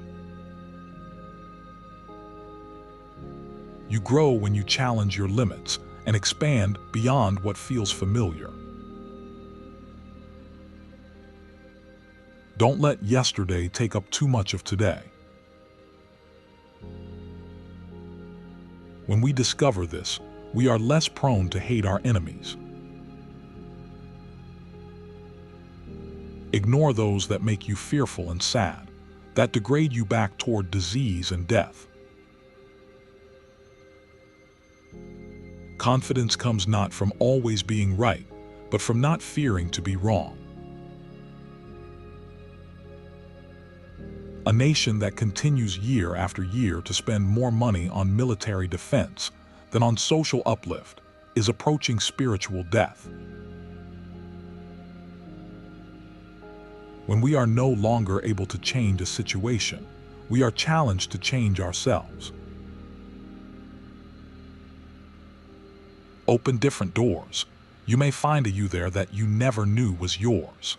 You grow when you challenge your limits and expand beyond what feels familiar. Don't let yesterday take up too much of today. When we discover this, we are less prone to hate our enemies. Ignore those that make you fearful and sad, that degrade you back toward disease and death. Confidence comes not from always being right, but from not fearing to be wrong. A nation that continues year after year to spend more money on military defense than on social uplift is approaching spiritual death. When we are no longer able to change a situation, we are challenged to change ourselves. Open different doors. You may find a you there that you never knew was yours.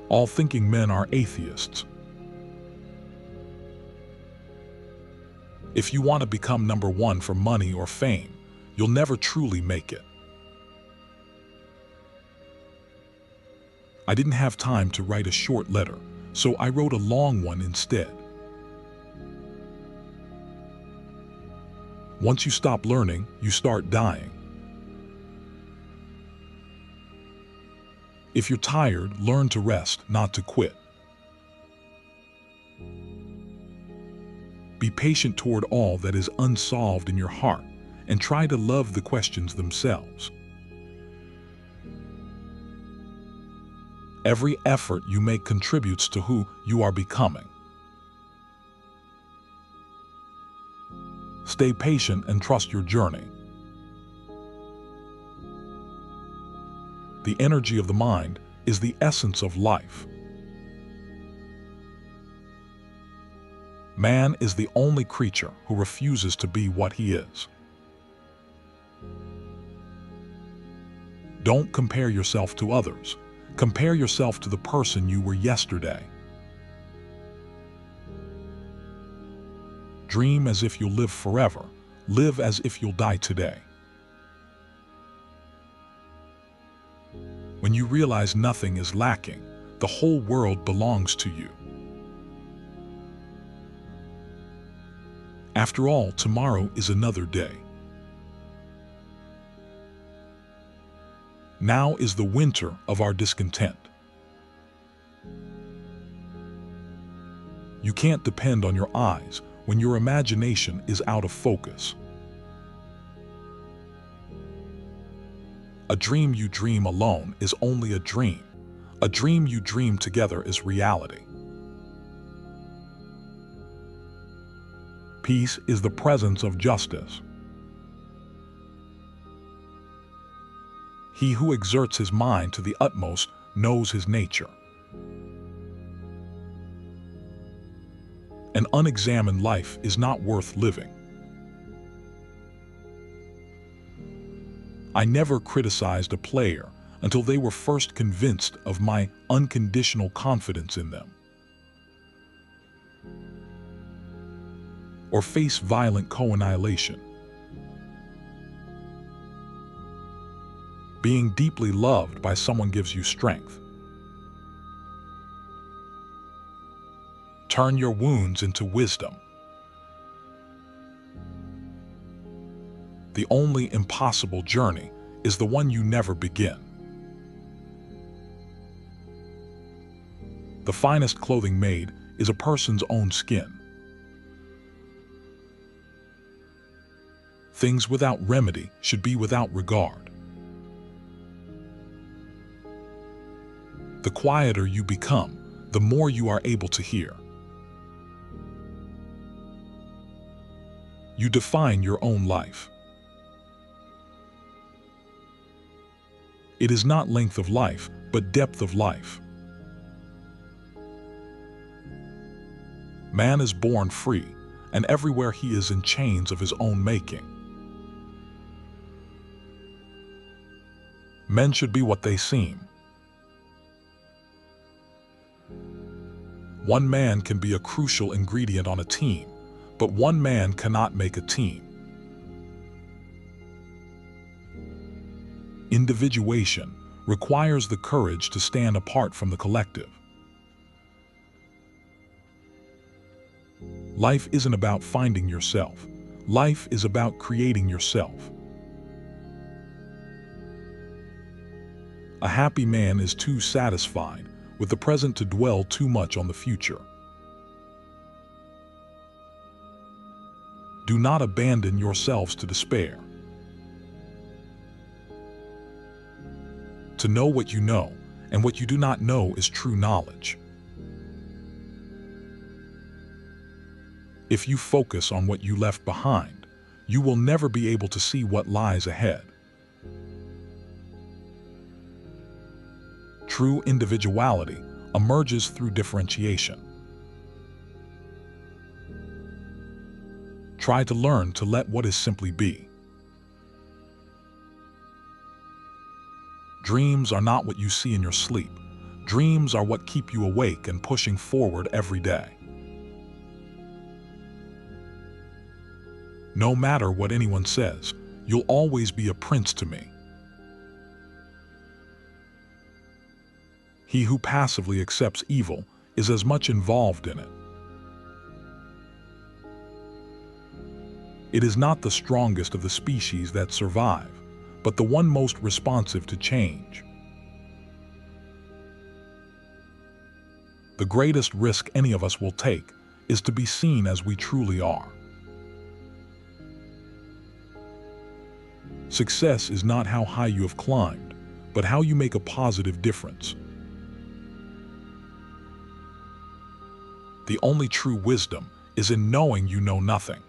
All thinking men are atheists. If you want to become number one for money or fame, you'll never truly make it. I didn't have time to write a short letter, so I wrote a long one instead. Once you stop learning, you start dying. If you're tired, learn to rest, not to quit. Be patient toward all that is unsolved in your heart, and try to love the questions themselves. Every effort you make contributes to who you are becoming. Stay patient and trust your journey. The energy of the mind is the essence of life. Man is the only creature who refuses to be what he is. Don't compare yourself to others. Compare yourself to the person you were yesterday. Dream as if you'll live forever. Live as if you'll die today. When you realize nothing is lacking, the whole world belongs to you. After all, tomorrow is another day. Now is the winter of our discontent. You can't depend on your eyes when your imagination is out of focus. A dream you dream alone is only a dream. A dream you dream together is reality. Peace is the presence of justice. He who exerts his mind to the utmost knows his nature. An unexamined life is not worth living. I never criticized a player until they were first convinced of my unconditional confidence in them. Or face violent co-annihilation. Being deeply loved by someone gives you strength. Turn your wounds into wisdom. The only impossible journey is the one you never begin. The finest clothing made is a person's own skin. Things without remedy should be without regard. The quieter you become, the more you are able to hear. You define your own life. It is not length of life, but depth of life. Man is born free, and everywhere he is in chains of his own making. Men should be what they seem. One man can be a crucial ingredient on a team, but one man cannot make a team. Individuation requires the courage to stand apart from the collective. Life isn't about finding yourself. Life is about creating yourself. A happy man is too satisfied with the present to dwell too much on the future. Do not abandon yourselves to despair. To know what you know, and what you do not know is true knowledge. If you focus on what you left behind, you will never be able to see what lies ahead. True individuality emerges through differentiation. Try to learn to let what is simply be. Dreams are not what you see in your sleep. Dreams are what keep you awake and pushing forward every day. No matter what anyone says, you'll always be a prince to me. He who passively accepts evil is as much involved in it. It is not the strongest of the species that survive, but the one most responsive to change. The greatest risk any of us will take is to be seen as we truly are. Success is not how high you have climbed, but how you make a positive difference. The only true wisdom is in knowing you know nothing.